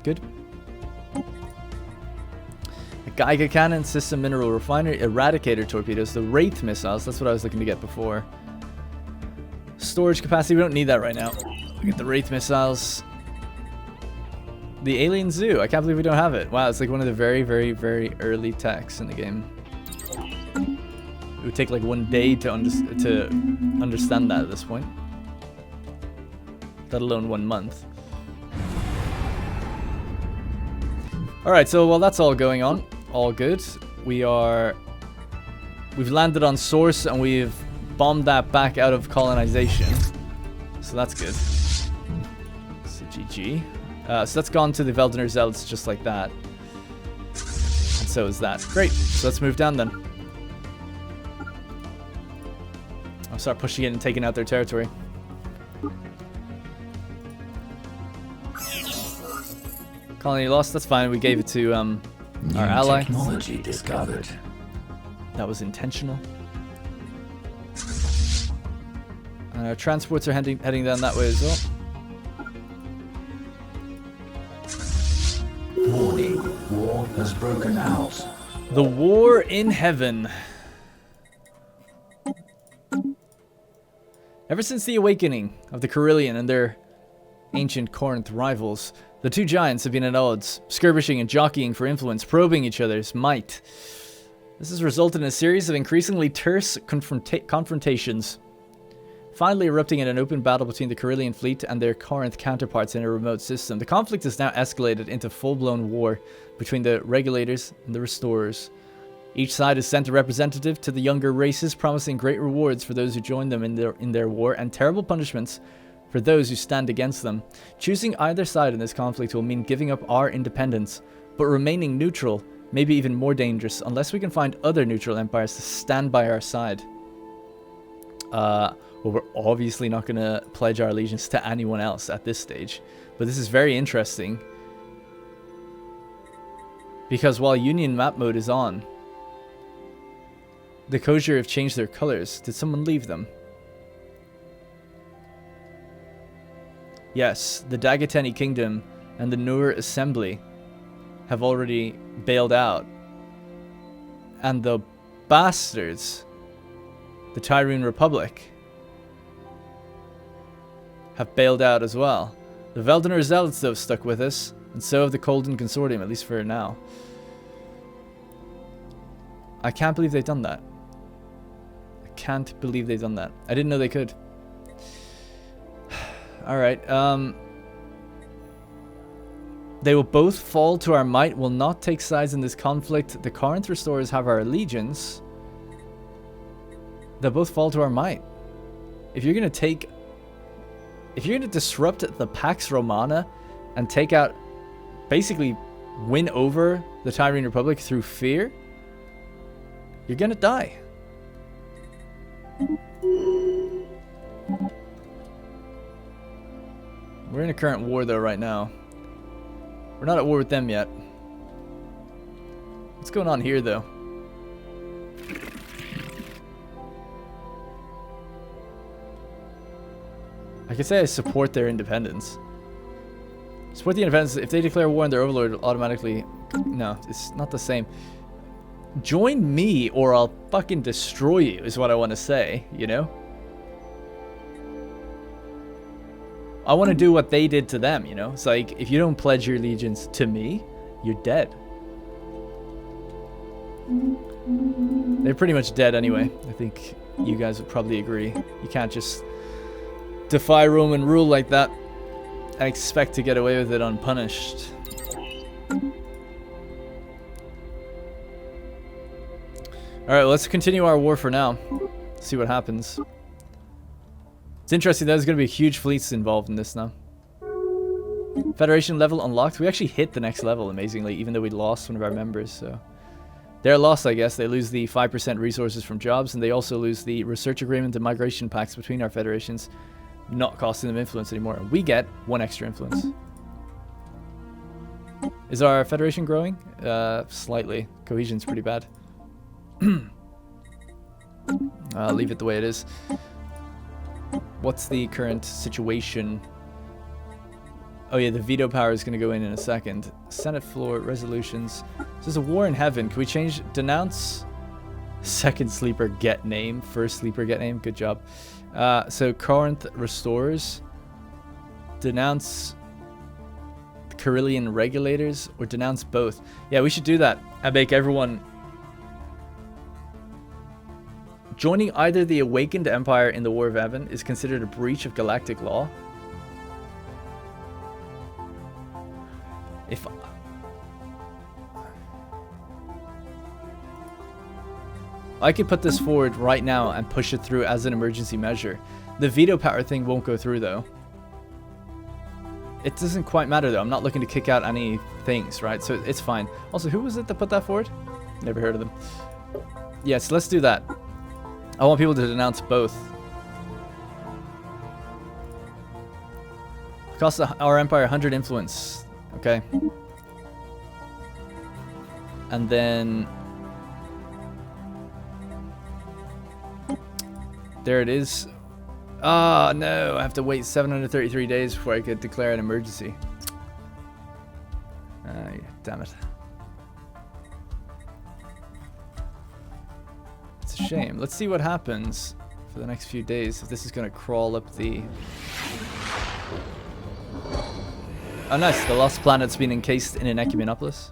Good. A Geiger cannon, system mineral refinery, eradicator torpedoes, the Wraith missiles, that's what I was looking to get before. Storage capacity, we don't need that right now. We get the Wraith missiles. The Alien Zoo, I can't believe we don't have it. Wow, it's like one of the very, very, very early techs in the game. It would take like 1 day to understand that at this point. Let alone 1 month. Alright, so while that's all going on, all good. We've landed on source and we've bombed that back out of colonization. So that's good. So GG. So that's gone to the Veldener Zealots just like that. And so is that. Great. So let's move down then. I'll start pushing it and taking out their territory. Colony lost. That's fine. We gave it to our ally. Technology discovered. That was intentional. And our transports are heading down that way as well. Warning, war has broken out. The war in heaven. Ever since the awakening of the Carillion and their ancient Corinth rivals, the two giants have been at odds, skirmishing and jockeying for influence, probing each other's might. This has resulted in a series of increasingly terse confrontations, finally erupting in an open battle between the Carillion fleet and their Corinth counterparts in a remote system. The conflict has now escalated into full-blown war between the Regulators and the Restorers. Each side has sent a representative to the younger races, promising great rewards for those who join them in their war and terrible punishments for those who stand against them. Choosing either side in this conflict will mean giving up our independence, but remaining neutral may be even more dangerous unless we can find other neutral empires to stand by our side. Well, we're obviously not going to pledge our allegiance to anyone else at this stage, but this is very interesting because while Union map mode is on, the Kosher have changed their colors. Did someone leave them? Yes, the Dagateni Kingdom and the Nur Assembly have already bailed out. And the bastards, the Tyrene Republic, have bailed out as well. The Veldener Zealots, though, stuck with us, and so have the Colden Consortium, at least for now. I can't believe they've done that. I can't believe they've done that. I didn't know they could. Alright, they will both fall to our might, will not take sides in this conflict. The Corinth Restorers have our allegiance. They'll both fall to our might. If you're gonna disrupt the Pax Romana and take out, basically win over the Tyrene Republic through fear, you're gonna die. We're in a current war though right now. We're not at war with them yet. What's going on here though? I could say I support their independence. Support the independence. If they declare war on their overlord, it'll automatically... No, it's not the same. Join me or I'll fucking destroy you is what I want to say, you know? I want to do what they did to them, you know? It's like, if you don't pledge your allegiance to me, you're dead. They're pretty much dead anyway. I think you guys would probably agree. You can't just defy Roman rule like that and expect to get away with it unpunished. Alright, let's continue our war for now. See what happens. It's interesting, there's going to be huge fleets involved in this now. Federation level unlocked. We actually hit the next level, amazingly, even though we lost one of our members, so... They're lost, I guess. They lose the 5% resources from jobs, and they also lose the research agreement and migration pacts between our federations, not costing them influence anymore. And we get 1 extra influence. Is our federation growing? Slightly. Cohesion's pretty bad. I'll leave it the way it is. What's the current situation? Oh yeah, the veto power is going to go in a second. Senate floor resolutions. This is a war in heaven. Can we change denounce? Second sleeper get name. First sleeper get name. Good job. So Corinth restores. Denounce Carillion regulators or denounce both. Yeah, we should do that and make everyone... Joining either the Awakened Empire in the War of Heaven is considered a breach of galactic law. If I could put this forward right now and push it through as an emergency measure. The veto power thing won't go through though. It doesn't quite matter though. I'm not looking to kick out any things, right? So it's fine. Also, who was it that put that forward? Never heard of them. Yes, let's do that. I want people to denounce both. Costs our empire 100 influence. Okay. And then... There it is. Oh, no. I have to wait 733 days before I could declare an emergency. Damn it. It's a shame. Let's see what happens for the next few days. If this is going to crawl up the... Oh, nice. The lost planet's been encased in an Ecumenopolis.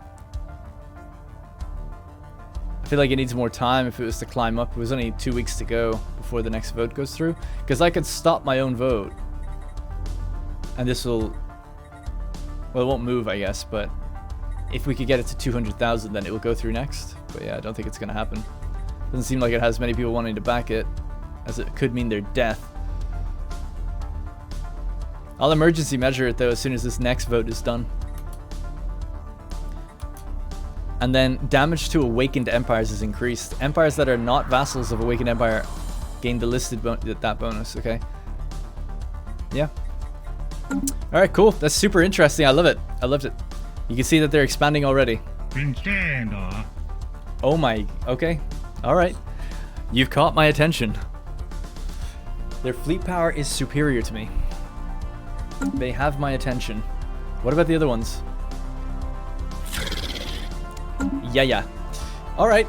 I feel like it needs more time if it was to climb up. It was only 2 weeks to go before the next vote goes through. Because I could stop my own vote. And this will... Well, it won't move, I guess, but... If we could get it to 200,000, then it will go through next. But yeah, I don't think it's going to happen. Doesn't seem like it has many people wanting to back it, as it could mean their death. I'll emergency measure it though as soon as this next vote is done. And then damage to Awakened Empires is increased. Empires that are not vassals of Awakened Empire gain the listed that bonus, okay? Yeah. Alright, cool. That's super interesting. I love it. I loved it. You can see that they're expanding already. Oh my... Okay. Alright. You've caught my attention. Their fleet power is superior to me. They have my attention. What about the other ones? Yeah. Alright.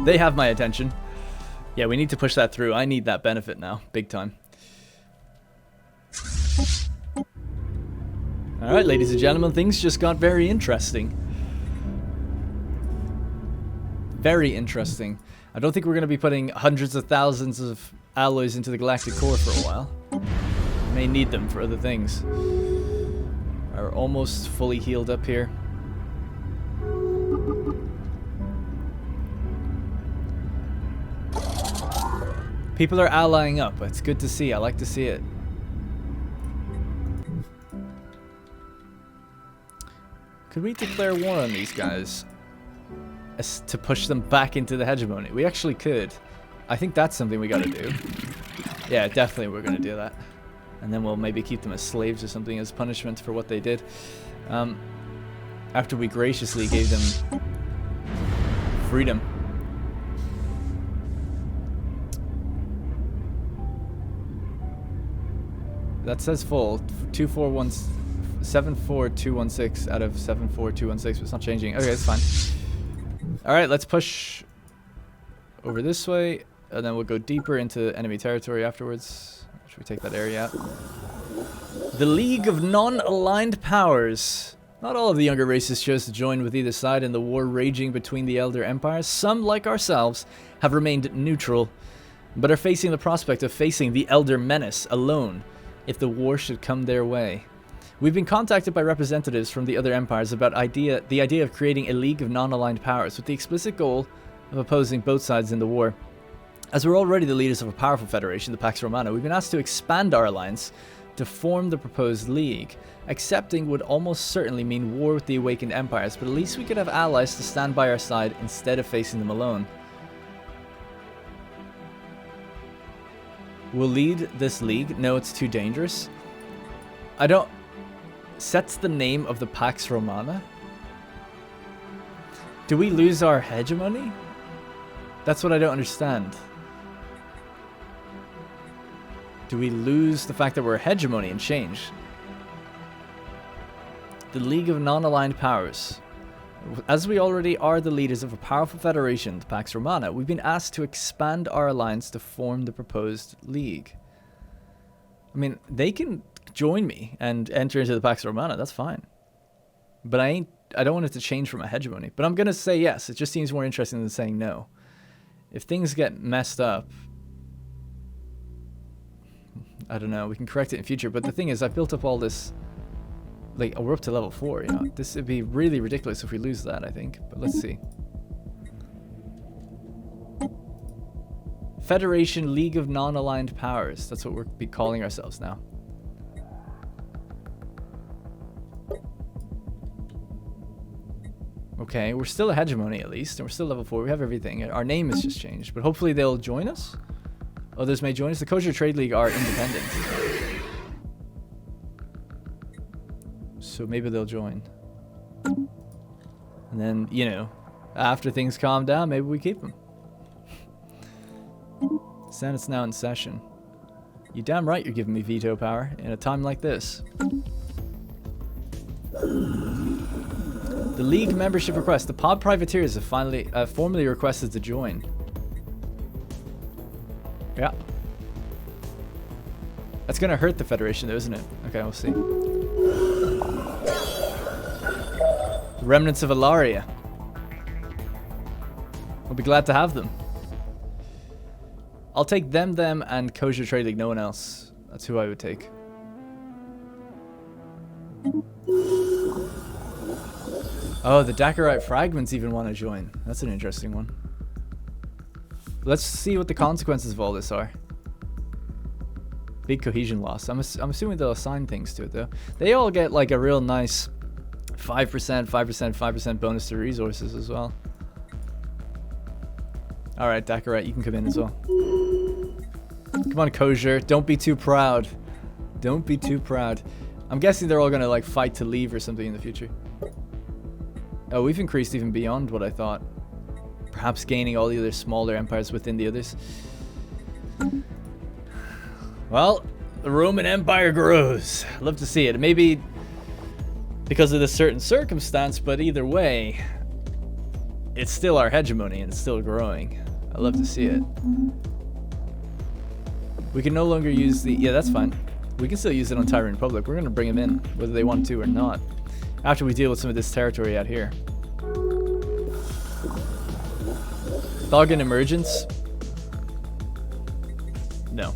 They have my attention. Yeah, we need to push that through. I need that benefit now. Big time. Alright, ladies and gentlemen, things just got very interesting. Very interesting. I don't think we're going to be putting hundreds of thousands of alloys into the galactic core for a while. We may need them for other things. Are almost fully healed up here. People are allying up. It's good to see. I like to see it. Could we declare war on these guys as to push them back into the hegemony? We actually could. I think that's something we gotta do. Yeah, definitely we're gonna do that. And then we'll maybe keep them as slaves or something as punishment for what they did. After we graciously gave them freedom. That says full. 74216 out of 74216. It's not changing. Okay, it's fine. Alright, let's push over this way. And then we'll go deeper into enemy territory afterwards. Should we take that area out? The League of Non-Aligned Powers. Not all of the younger races chose to join with either side in the war raging between the Elder Empires. Some, like ourselves, have remained neutral, but are facing the prospect of facing the Elder Menace alone if the war should come their way. We've been contacted by representatives from the other empires about the idea of creating a League of Non-Aligned Powers with the explicit goal of opposing both sides in the war. As we're already the leaders of a powerful federation, the Pax Romana, we've been asked to expand our alliance to form the proposed league. Accepting would almost certainly mean war with the awakened empires, but at least we could have allies to stand by our side instead of facing them alone. We'll lead this league. No, it's too dangerous. I don't... Sets the name of the Pax Romana? Do we lose our hegemony? That's what I don't understand. Do we lose the fact that we're a hegemony and change? The League of Non-Aligned Powers. As we already are the leaders of a powerful federation, the Pax Romana, we've been asked to expand our alliance to form the proposed league. I mean, they can join me and enter into the Pax Romana, that's fine. But I don't want it to change from a hegemony. But I'm gonna say yes, it just seems more interesting than saying no. If things get messed up, I don't know, we can correct it in future. But the thing is, I've built up all this, like, we're up to level 4, you know. This would be really ridiculous if we lose that, I think. But let's see. Federation League of Non-Aligned Powers. That's what we'll be calling ourselves now. Okay, we're still a hegemony at least, and we're still level 4. We have everything. Our name has just changed, but hopefully they'll join us. Others may join us. The Kosher Trade League are independent, so maybe they'll join. And then, you know, after things calm down, maybe we keep them. Senate's now in session. You damn right you're giving me veto power in a time like this. The League membership request. The pod privateers have finally formally requested to join. Yeah. That's gonna hurt the Federation though, isn't it? Okay, we'll see. The remnants of Ilaria. We'll be glad to have them. I'll take them, and Kosher Trade League, no one else. That's who I would take. Oh, the Dakarite fragments even want to join. That's an interesting one. Let's see what the consequences of all this are. Big cohesion loss. I'm assuming they'll assign things to it though. They all get like a real nice 5%, 5%, 5% bonus to resources as well. Alright, Dakarite, you can come in as well. Come on, Kosher. Don't be too proud. Don't be too proud. I'm guessing they're all gonna like fight to leave or something in the future. Oh, we've increased even beyond what I thought. Perhaps gaining all the other smaller empires within the others. Well, the Roman Empire grows. Love to see it. Maybe because of this certain circumstance, but either way, it's still our hegemony and it's still growing. I love to see it. We can no longer use the... Yeah, that's fine. We can still use it on Tyrant Republic. We're going to bring them in, whether they want to or not, after we deal with some of this territory out here. Dog and Emergence? No.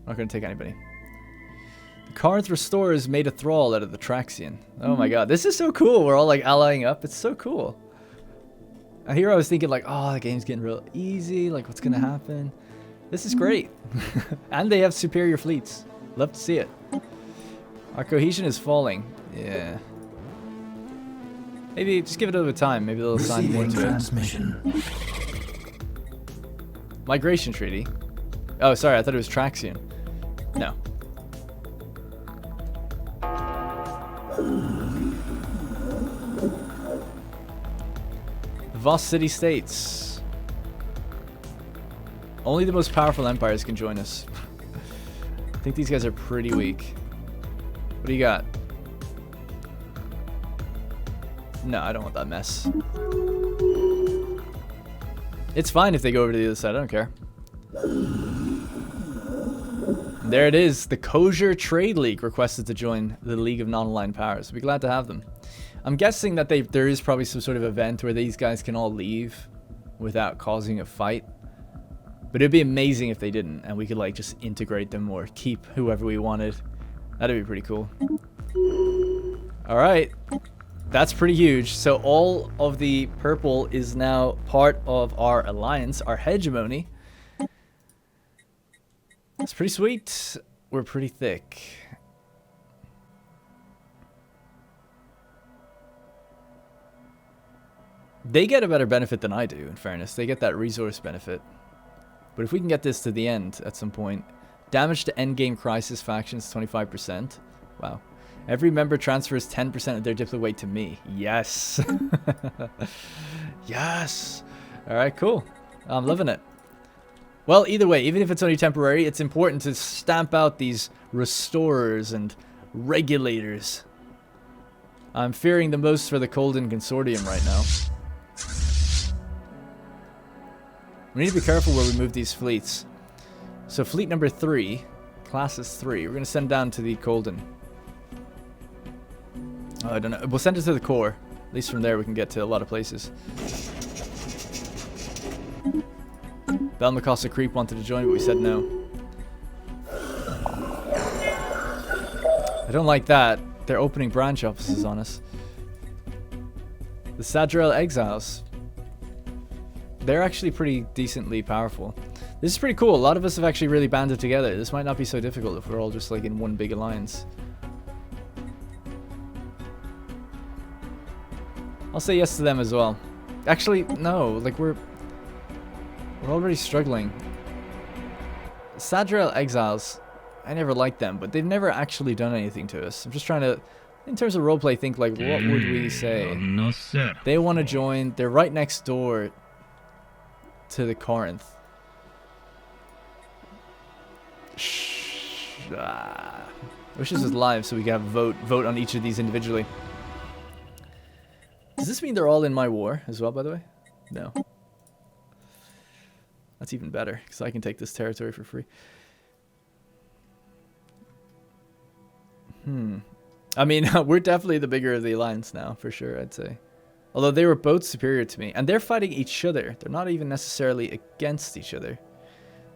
Not going to take anybody. The Corinth Restorers made a thrall out of the Traxian. Oh my god, this is so cool. We're all like allying up. It's so cool. Here I was thinking like, oh, the game's getting real easy. Like, what's going to happen? This is great. And they have superior fleets. Love to see it. Our cohesion is falling. Yeah. Maybe just give it a little bit of time. Maybe they'll assign more to transmission. it. Migration treaty. Oh, sorry. I thought it was Traxian. No. The Voss City States. Only the most powerful empires can join us. I think these guys are pretty weak. What do you got? No, I don't want that mess. It's fine if they go over to the other side. I don't care. There it is. The Kosher Trade League requested to join the League of Non-Aligned Powers. I'd be glad to have them. I'm guessing that there is probably some sort of event where these guys can all leave without causing a fight. But it'd be amazing if they didn't, and we could like just integrate them or keep whoever we wanted. That'd be pretty cool. All right. That's pretty huge. So all of the purple is now part of our alliance, our hegemony. It's pretty sweet. We're pretty thick. They get a better benefit than I do, in fairness. They get that resource benefit. But if we can get this to the end at some point. Damage to endgame crisis factions 25%. Wow. Every member transfers 10% of their diplo weight to me. Yes. Yes. Alright, cool. I'm loving it. Well, either way, even if it's only temporary, it's important to stamp out these restorers and regulators. I'm fearing the most for the Colden Consortium right now. We need to be careful where we move these fleets. So fleet number 3, class is 3. We're going to send down to the Colden. Oh, I don't know. We'll send it to the core. At least from there we can get to a lot of places. Belmacosta Creep wanted to join, but we said no. I don't like that. They're opening branch offices on us. The Sadrel Exiles. They're actually pretty decently powerful. This is pretty cool. A lot of us have actually really banded together. This might not be so difficult if we're all just like in one big alliance. I'll say yes to them as well. Actually, no. Like we're already struggling. Sadrel Exiles. I never liked them, but they've never actually done anything to us. I'm just trying to, in terms of roleplay, think like, what would we say? No, sir. They want to join. They're right next door to the Corinth. I wish this was live so we could have vote on each of these individually. Does this mean they're all in my war as well, by the way? No. That's even better, because I can take this territory for free. I mean, we're definitely the bigger of the alliance now, for sure, I'd say. Although they were both superior to me. And they're fighting each other. They're not even necessarily against each other.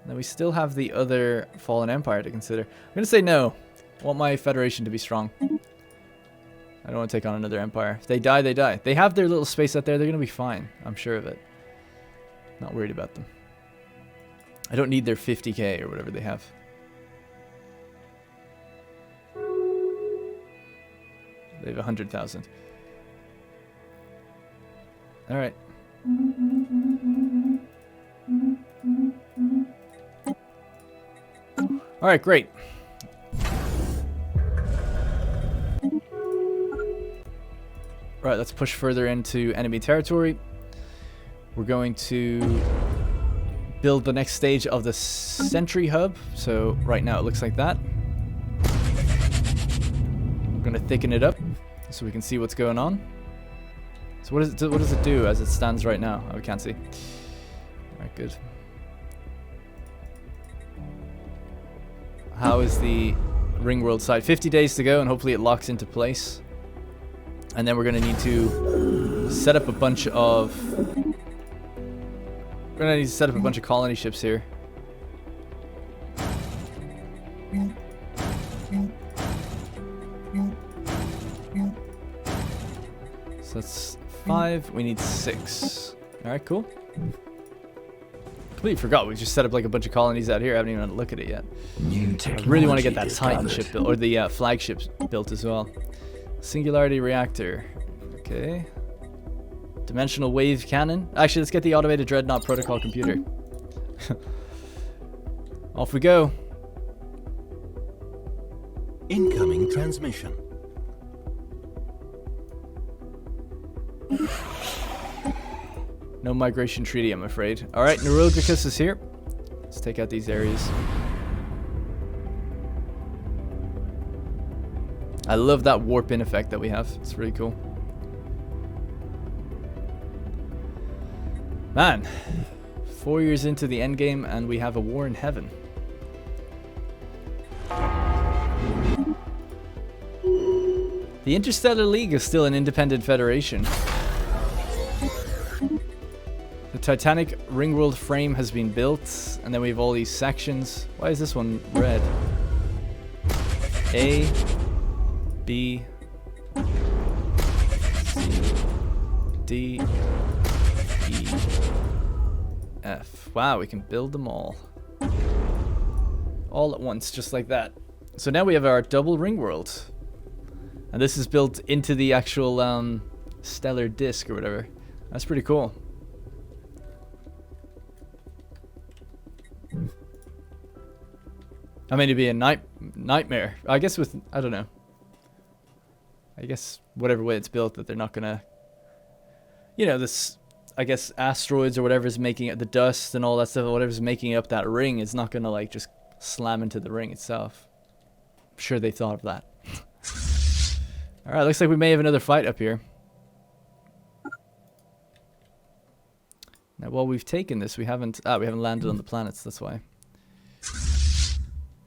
And then we still have the other Fallen Empire to consider. I'm going to say no. I want my Federation to be strong. I don't want to take on another empire. If they die, they die. They have their little space out there. They're going to be fine. I'm sure of it. Not worried about them. I don't need their 50k or whatever they have. They have 100,000. Alright. Alright, great. Right, let's push further into enemy territory. We're going to build the next stage of the Sentry Hub. So right now it looks like that. We're going to thicken it up so we can see what's going on. So what does it do as it stands right now? Oh, we can't see. Alright, good. is the ring world side? 50 days to go, and hopefully it locks into place. And then we're going to need to set up a bunch of... We're going to need to set up a bunch of colony ships here. So that's 5. We need 6. Alright, cool. Completely forgot. We just set up like a bunch of colonies out here. I haven't even had a look at it yet. I really want to get that Titan ship built, or the flagship built as well. Singularity reactor. Okay. Dimensional wave cannon. Actually, let's get the automated Dreadnought protocol computer. Off we go. Incoming transmission. No migration treaty, I'm afraid. Alright, Neuroglycus is here. Let's take out these areas. I love that warp in effect that we have. It's really cool. Man, 4 years into the endgame and we have a war in heaven. The Interstellar League is still an independent federation. The Titanic Ringworld frame has been built, and then we have all these sections. Why is this one red? A, B, C, D, E, F. Wow, we can build them all. All at once, just like that. So now we have our double ring world. And this is built into the actual stellar disk or whatever. That's pretty cool. I mean, it'd be a nightmare. I guess with, I don't know. I guess whatever way it's built, that they're not gonna, you know, this, I guess asteroids or whatever's making it, the dust and all that stuff, whatever's making up that ring, is not gonna like just slam into the ring itself. I'm sure they thought of that. Alright, looks like we may have another fight up here. Now, while we've taken this, we haven't landed on the planets, that's why.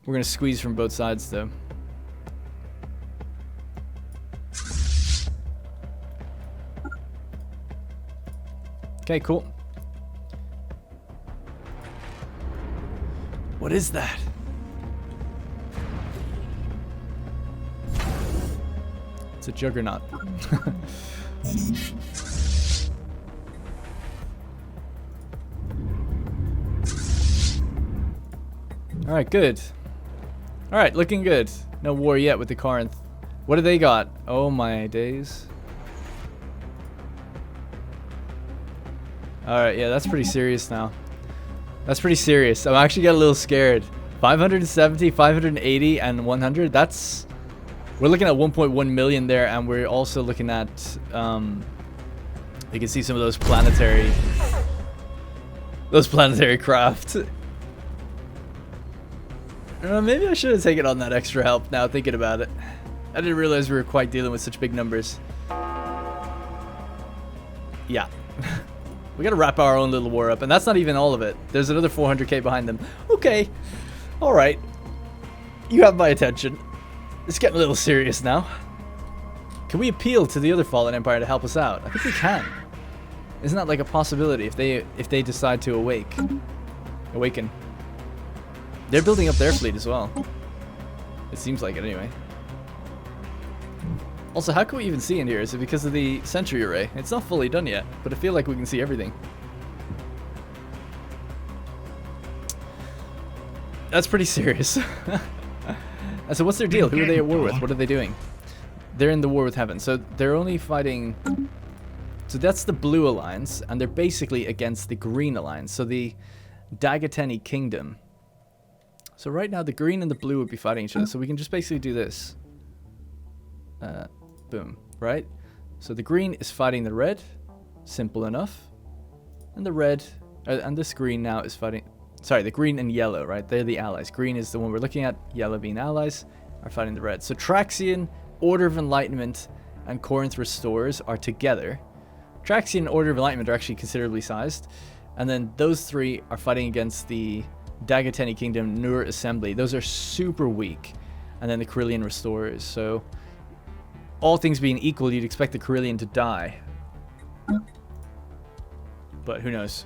We're gonna squeeze from both sides, though. Okay, cool. What is that? It's a juggernaut. Alright, good. Alright, looking good. No war yet with the Corinth. What do they got? Oh my days. Alright, yeah, that's pretty serious now. That's pretty serious. I'm actually getting a little scared. 570, 580, and 100. That's... We're looking at 1.1 million there, and we're also looking at... you can see some of those planetary... Those planetary craft. Maybe I should have taken on that extra help now, thinking about it. I didn't realize we were quite dealing with such big numbers. Yeah. We gotta wrap our own little war up, and that's not even all of it. There's another 400k behind them. Okay. Alright. You have my attention. It's getting a little serious now. Can we appeal to the other Fallen Empire to help us out? I think we can. Isn't that like a possibility if they decide to awaken? They're building up their fleet as well. It seems like it anyway. Also, how can we even see in here? Is it because of the sentry array? It's not fully done yet, but I feel like we can see everything. That's pretty serious. So what's their deal? Who are they at war with? What are they doing? They're in the war with heaven. So they're only fighting... So that's the blue alliance, and they're basically against the green alliance. So the Dagateni Kingdom. So right now the green and the blue would be fighting each other. So we can just basically do this. Boom. Right? So the green is fighting the red. Simple enough. And the red... and this green now is fighting... Sorry, the green and yellow, right? They're the allies. Green is the one we're looking at. Yellow being allies are fighting the red. So Traxian, Order of Enlightenment, and Corinth Restorers are together. Traxian and Order of Enlightenment are actually considerably sized. And then those three are fighting against the Dagateni Kingdom, Nur Assembly. Those are super weak. And then the Carillion Restorers. So, all things being equal, you'd expect the Carillion to die. But who knows?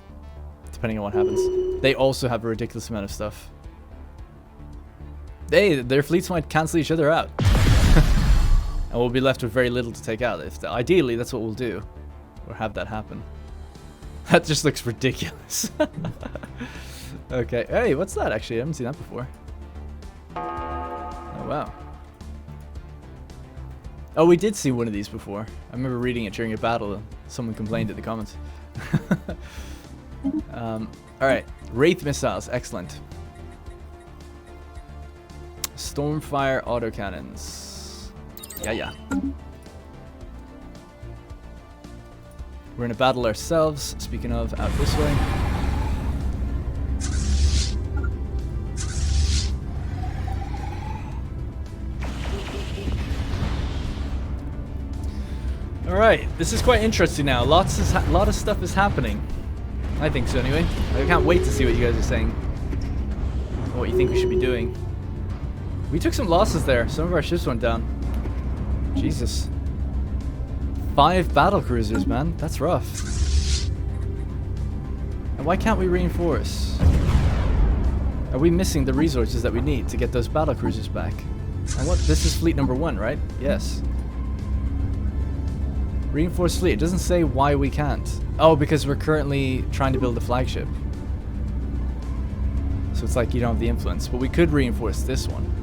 Depending on what happens. They also have a ridiculous amount of stuff. Their fleets might cancel each other out. And we'll be left with very little to take out. Ideally, that's what we'll do. Or have that happen. That just looks ridiculous. Okay. Hey, what's that actually? I haven't seen that before. Oh, wow. Oh, we did see one of these before. I remember reading it during a battle. Someone complained in the comments. Alright. Wraith missiles. Excellent. Stormfire autocannons. Yeah. We're in a battle ourselves. Speaking of, out this way. Alright, this is quite interesting now. A lot of stuff is happening. I think so anyway. I can't wait to see what you guys are saying. What you think we should be doing. We took some losses there. Some of our ships went down. Jesus. 5 battle cruisers, man. That's rough. And why can't we reinforce? Are we missing the resources that we need to get those battle cruisers back? And what? This is fleet number 1, right? Yes. Reinforced fleet. It doesn't say why we can't. Oh, because we're currently trying to build a flagship. So it's like you don't have the influence. But we could reinforce this one.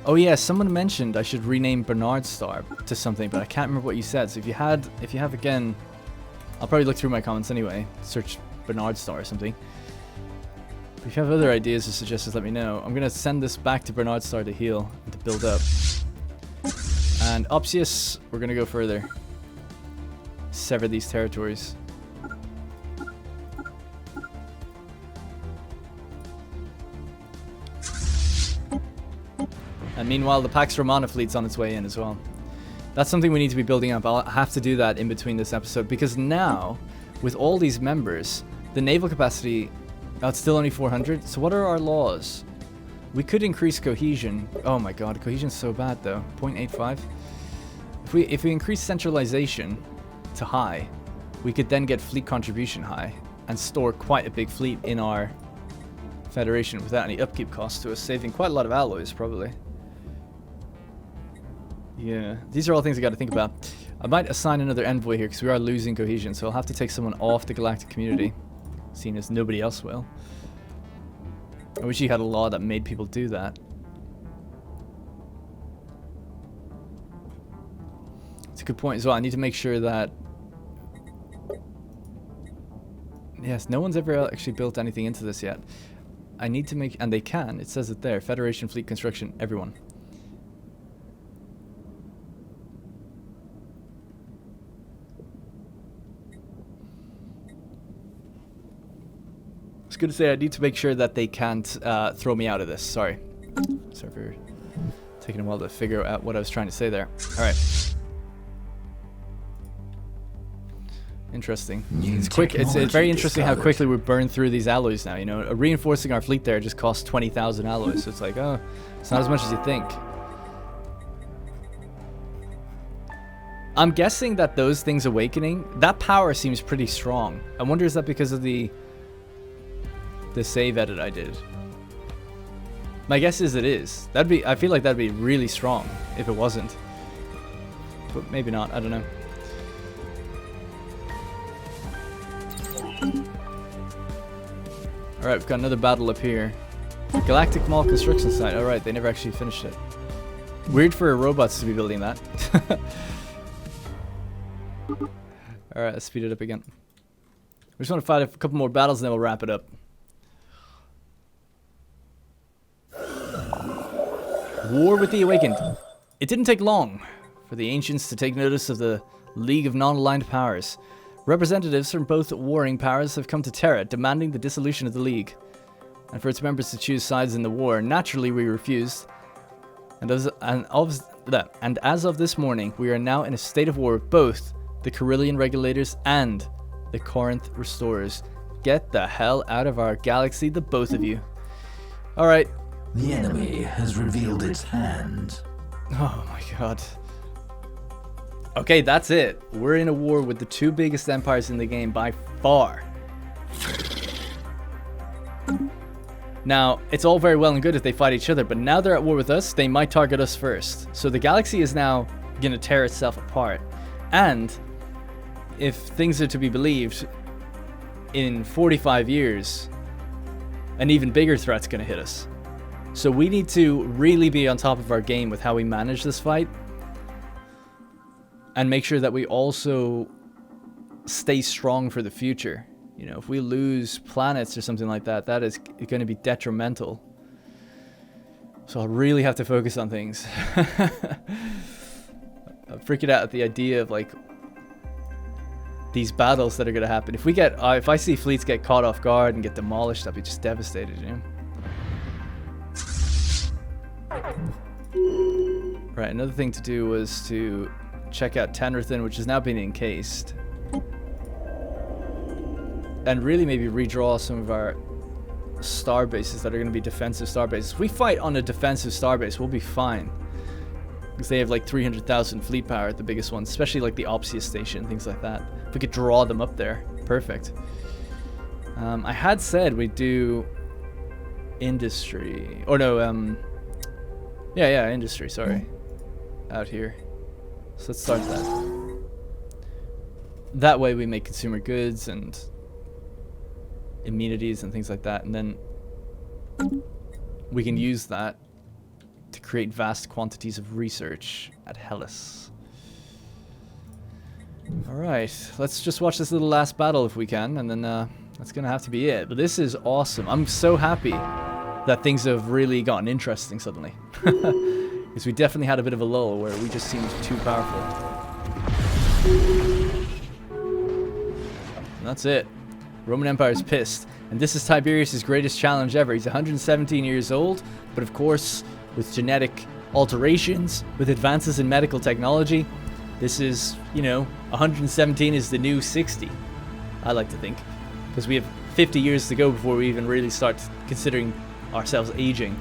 Oh yeah, someone mentioned I should rename Bernard Star to something, but I can't remember what you said. So if you have again, I'll probably look through my comments anyway. Search Bernard Star or something. But if you have other ideas or suggestions, let me know. I'm gonna send this back to Bernard Star to heal and to build up. And Opsius, we're gonna go further. Sever these territories. And meanwhile, the Pax Romana fleet's on its way in as well. That's something we need to be building up. I'll have to do that in between this episode, because now, with all these members, the naval capacity, it's still only 400. So what are our laws? We could increase cohesion. Oh my god, cohesion's so bad though. 0.85. If we increase centralization to high, we could then get fleet contribution high and store quite a big fleet in our federation without any upkeep costs to us, saving quite a lot of alloys probably. Yeah, these are all things I got to think about. I might assign another envoy here because we are losing cohesion, so I'll have to take someone off the galactic community, seeing as nobody else will. I wish you had a law that made people do that. It's a good point as well. I need to make sure that... Yes, no one's ever actually built anything into this yet. I need to make... And they can. It says it there. Federation, fleet construction, everyone. It's good to say I need to make sure that they can't throw me out of this. Sorry for taking a while to figure out what I was trying to say there. Alright. Interesting. It's quick. It's very interesting how quickly we burn through these alloys now. You know, reinforcing our fleet there just costs 20,000 alloys. So it's like, oh, it's not as much as you think. I'm guessing that those things awakening, that power seems pretty strong. I wonder, is that because of the save edit I did? My guess is it is. I feel like that'd be really strong if it wasn't. But maybe not, I don't know. Alright, we've got another battle up here. Galactic Mall construction site. Alright, they never actually finished it. Weird for robots to be building that. Alright, let's speed it up again. We just want to fight a couple more battles and then we'll wrap it up. War with the Awakened. It didn't take long for the Ancients to take notice of the League of Non-Aligned Powers. Representatives from both warring powers have come to Terra, demanding the dissolution of the League. And for its members to choose sides in the war, naturally we refused. And And as of this morning, we are now in a state of war with both the Carillion Regulators and the Corinth Restorers. Get the hell out of our galaxy, the both of you. Alright. The enemy has revealed its hand. Oh my god. Okay, that's it. We're in a war with the two biggest empires in the game by far. Now, it's all very well and good if they fight each other, but now they're at war with us, they might target us first. So the galaxy is now going to tear itself apart. And if things are to be believed, in 45 years, an even bigger threat's going to hit us. So we need to really be on top of our game with how we manage this fight. And make sure that we also stay strong for the future. You know, if we lose planets or something like that, that is going to be detrimental. So I'll really have to focus on things. I'm freaking out at the idea of like these battles that are going to happen. If we get, if I see fleets get caught off guard and get demolished, I'll be just devastated, you know? Right, another thing to do was to check out Tenrithan, which has now been encased. And really maybe redraw some of our star bases that are going to be defensive star bases. If we fight on a defensive star base, we'll be fine. Because they have like 300,000 fleet power at the biggest ones, especially like the Opsia station, things like that. If we could draw them up there, perfect. I had said we'd do industry, or no, yeah, industry, sorry, out here. So let's start that. That way we make consumer goods and amenities and things like that, and then we can use that to create vast quantities of research at Hellas. Alright, let's just watch this little last battle if we can, and then that's gonna have to be it. But this is awesome. I'm so happy that things have really gotten interesting suddenly. Because we definitely had a bit of a lull where we just seemed too powerful. And that's it. Roman Empire is pissed. And this is Tiberius' greatest challenge ever. He's 117 years old, but of course, with genetic alterations, with advances in medical technology, this is, you know, 117 is the new 60, I like to think. Because we have 50 years to go before we even really start considering ourselves aging.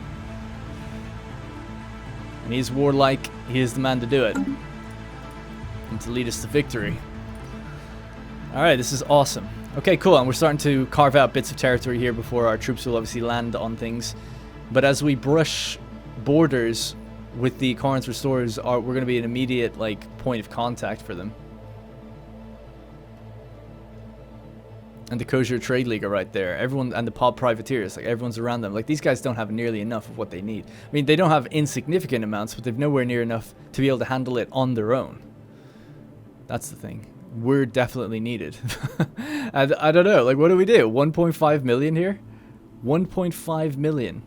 And he's warlike, he is the man to do it. And to lead us to victory. Alright, this is awesome. Okay, cool, and we're starting to carve out bits of territory here before our troops will obviously land on things. But as we brush borders with the Corinth Restorers, we're going to be an immediate, like, point of contact for them. And the Kosher Trade League are right there. Everyone, and the Pod Privateers, like, everyone's around them. Like, these guys don't have nearly enough of what they need. I mean, they don't have insignificant amounts, but they've nowhere near enough to be able to handle it on their own. That's the thing. We're definitely needed. And I don't know, like, what do we do? 1.5 million here? 1.5 million.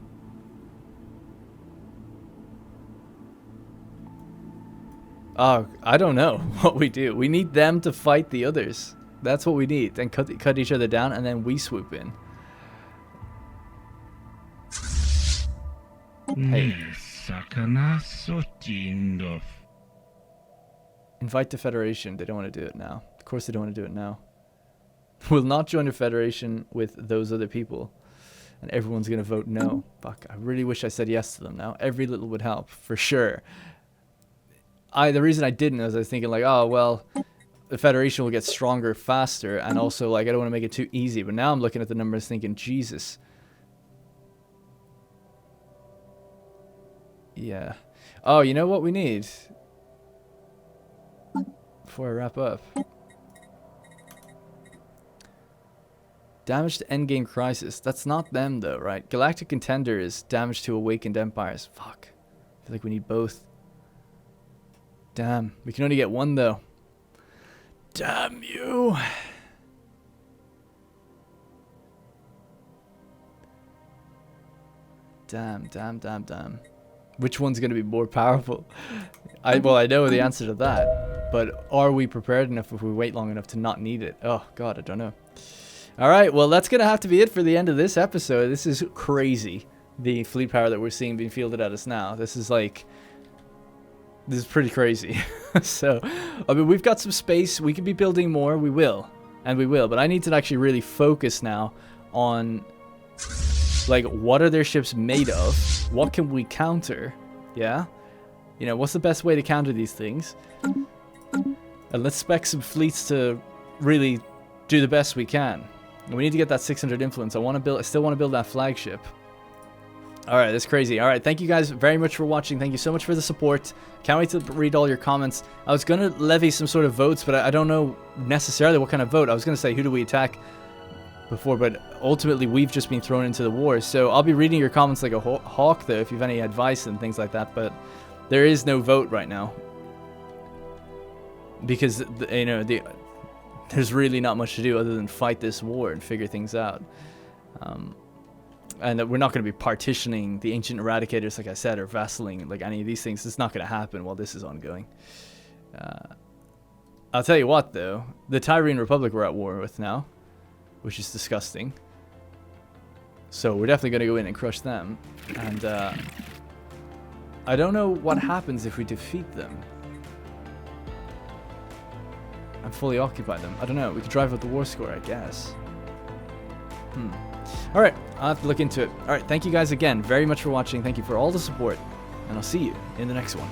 Oh, I don't know what we do. We need them to fight the others. That's what we need. Then cut each other down, and then we swoop in. Hey. Invite the Federation. They don't want to do it now. Of course they don't want to do it now. We'll not join the Federation with those other people. And everyone's going to vote no. Fuck, I really wish I said yes to them now. Every little would help, for sure. The reason I didn't is I was thinking like, oh, well, the Federation will get stronger faster. And also, like, I don't want to make it too easy. But now I'm looking at the numbers thinking, Jesus. Yeah. Oh, you know what we need? Before I wrap up. Damage to Endgame Crisis. That's not them though, right? Galactic Contender is damage to Awakened Empires. Fuck. I feel like we need both. Damn. We can only get one though. Damn you. Damn. Which one's going to be more powerful? Well, I know the answer to that. But are we prepared enough if we wait long enough to not need it? Oh, God, I don't know. Alright, well, that's going to have to be it for the end of this episode. This is crazy, the fleet power that we're seeing being fielded at us now. This is like This is pretty crazy. So, I mean, we've got some space. We could be building more. We will. And we will. But I need to actually really focus now on, like, what are their ships made of? What can we counter? Yeah? You know, what's the best way to counter these things? And let's spec some fleets to really do the best we can. And we need to get that 600 influence. I still want to build that flagship. Alright, that's crazy. Alright, thank you guys very much for watching. Thank you so much for the support. Can't wait to read all your comments. I was going to levy some sort of votes, but I don't know necessarily what kind of vote. I was going to say, who do we attack before, but ultimately we've just been thrown into the war. So I'll be reading your comments like a hawk, though, if you have any advice and things like that. But there is no vote right now. Because, you know, there's really not much to do other than fight this war and figure things out. And that we're not going to be partitioning the ancient eradicators, like I said, or vassaling, like any of these things. It's not going to happen while this is ongoing. I'll tell you what, though. The Tyrene Republic we're at war with now, which is disgusting. So we're definitely going to go in and crush them. And I don't know what happens if we defeat them. And fully occupy them. I don't know. We could drive up the war score, I guess. Alright, I'll have to look into it. Alright, thank you guys again very much for watching. Thank you for all the support. And I'll see you in the next one.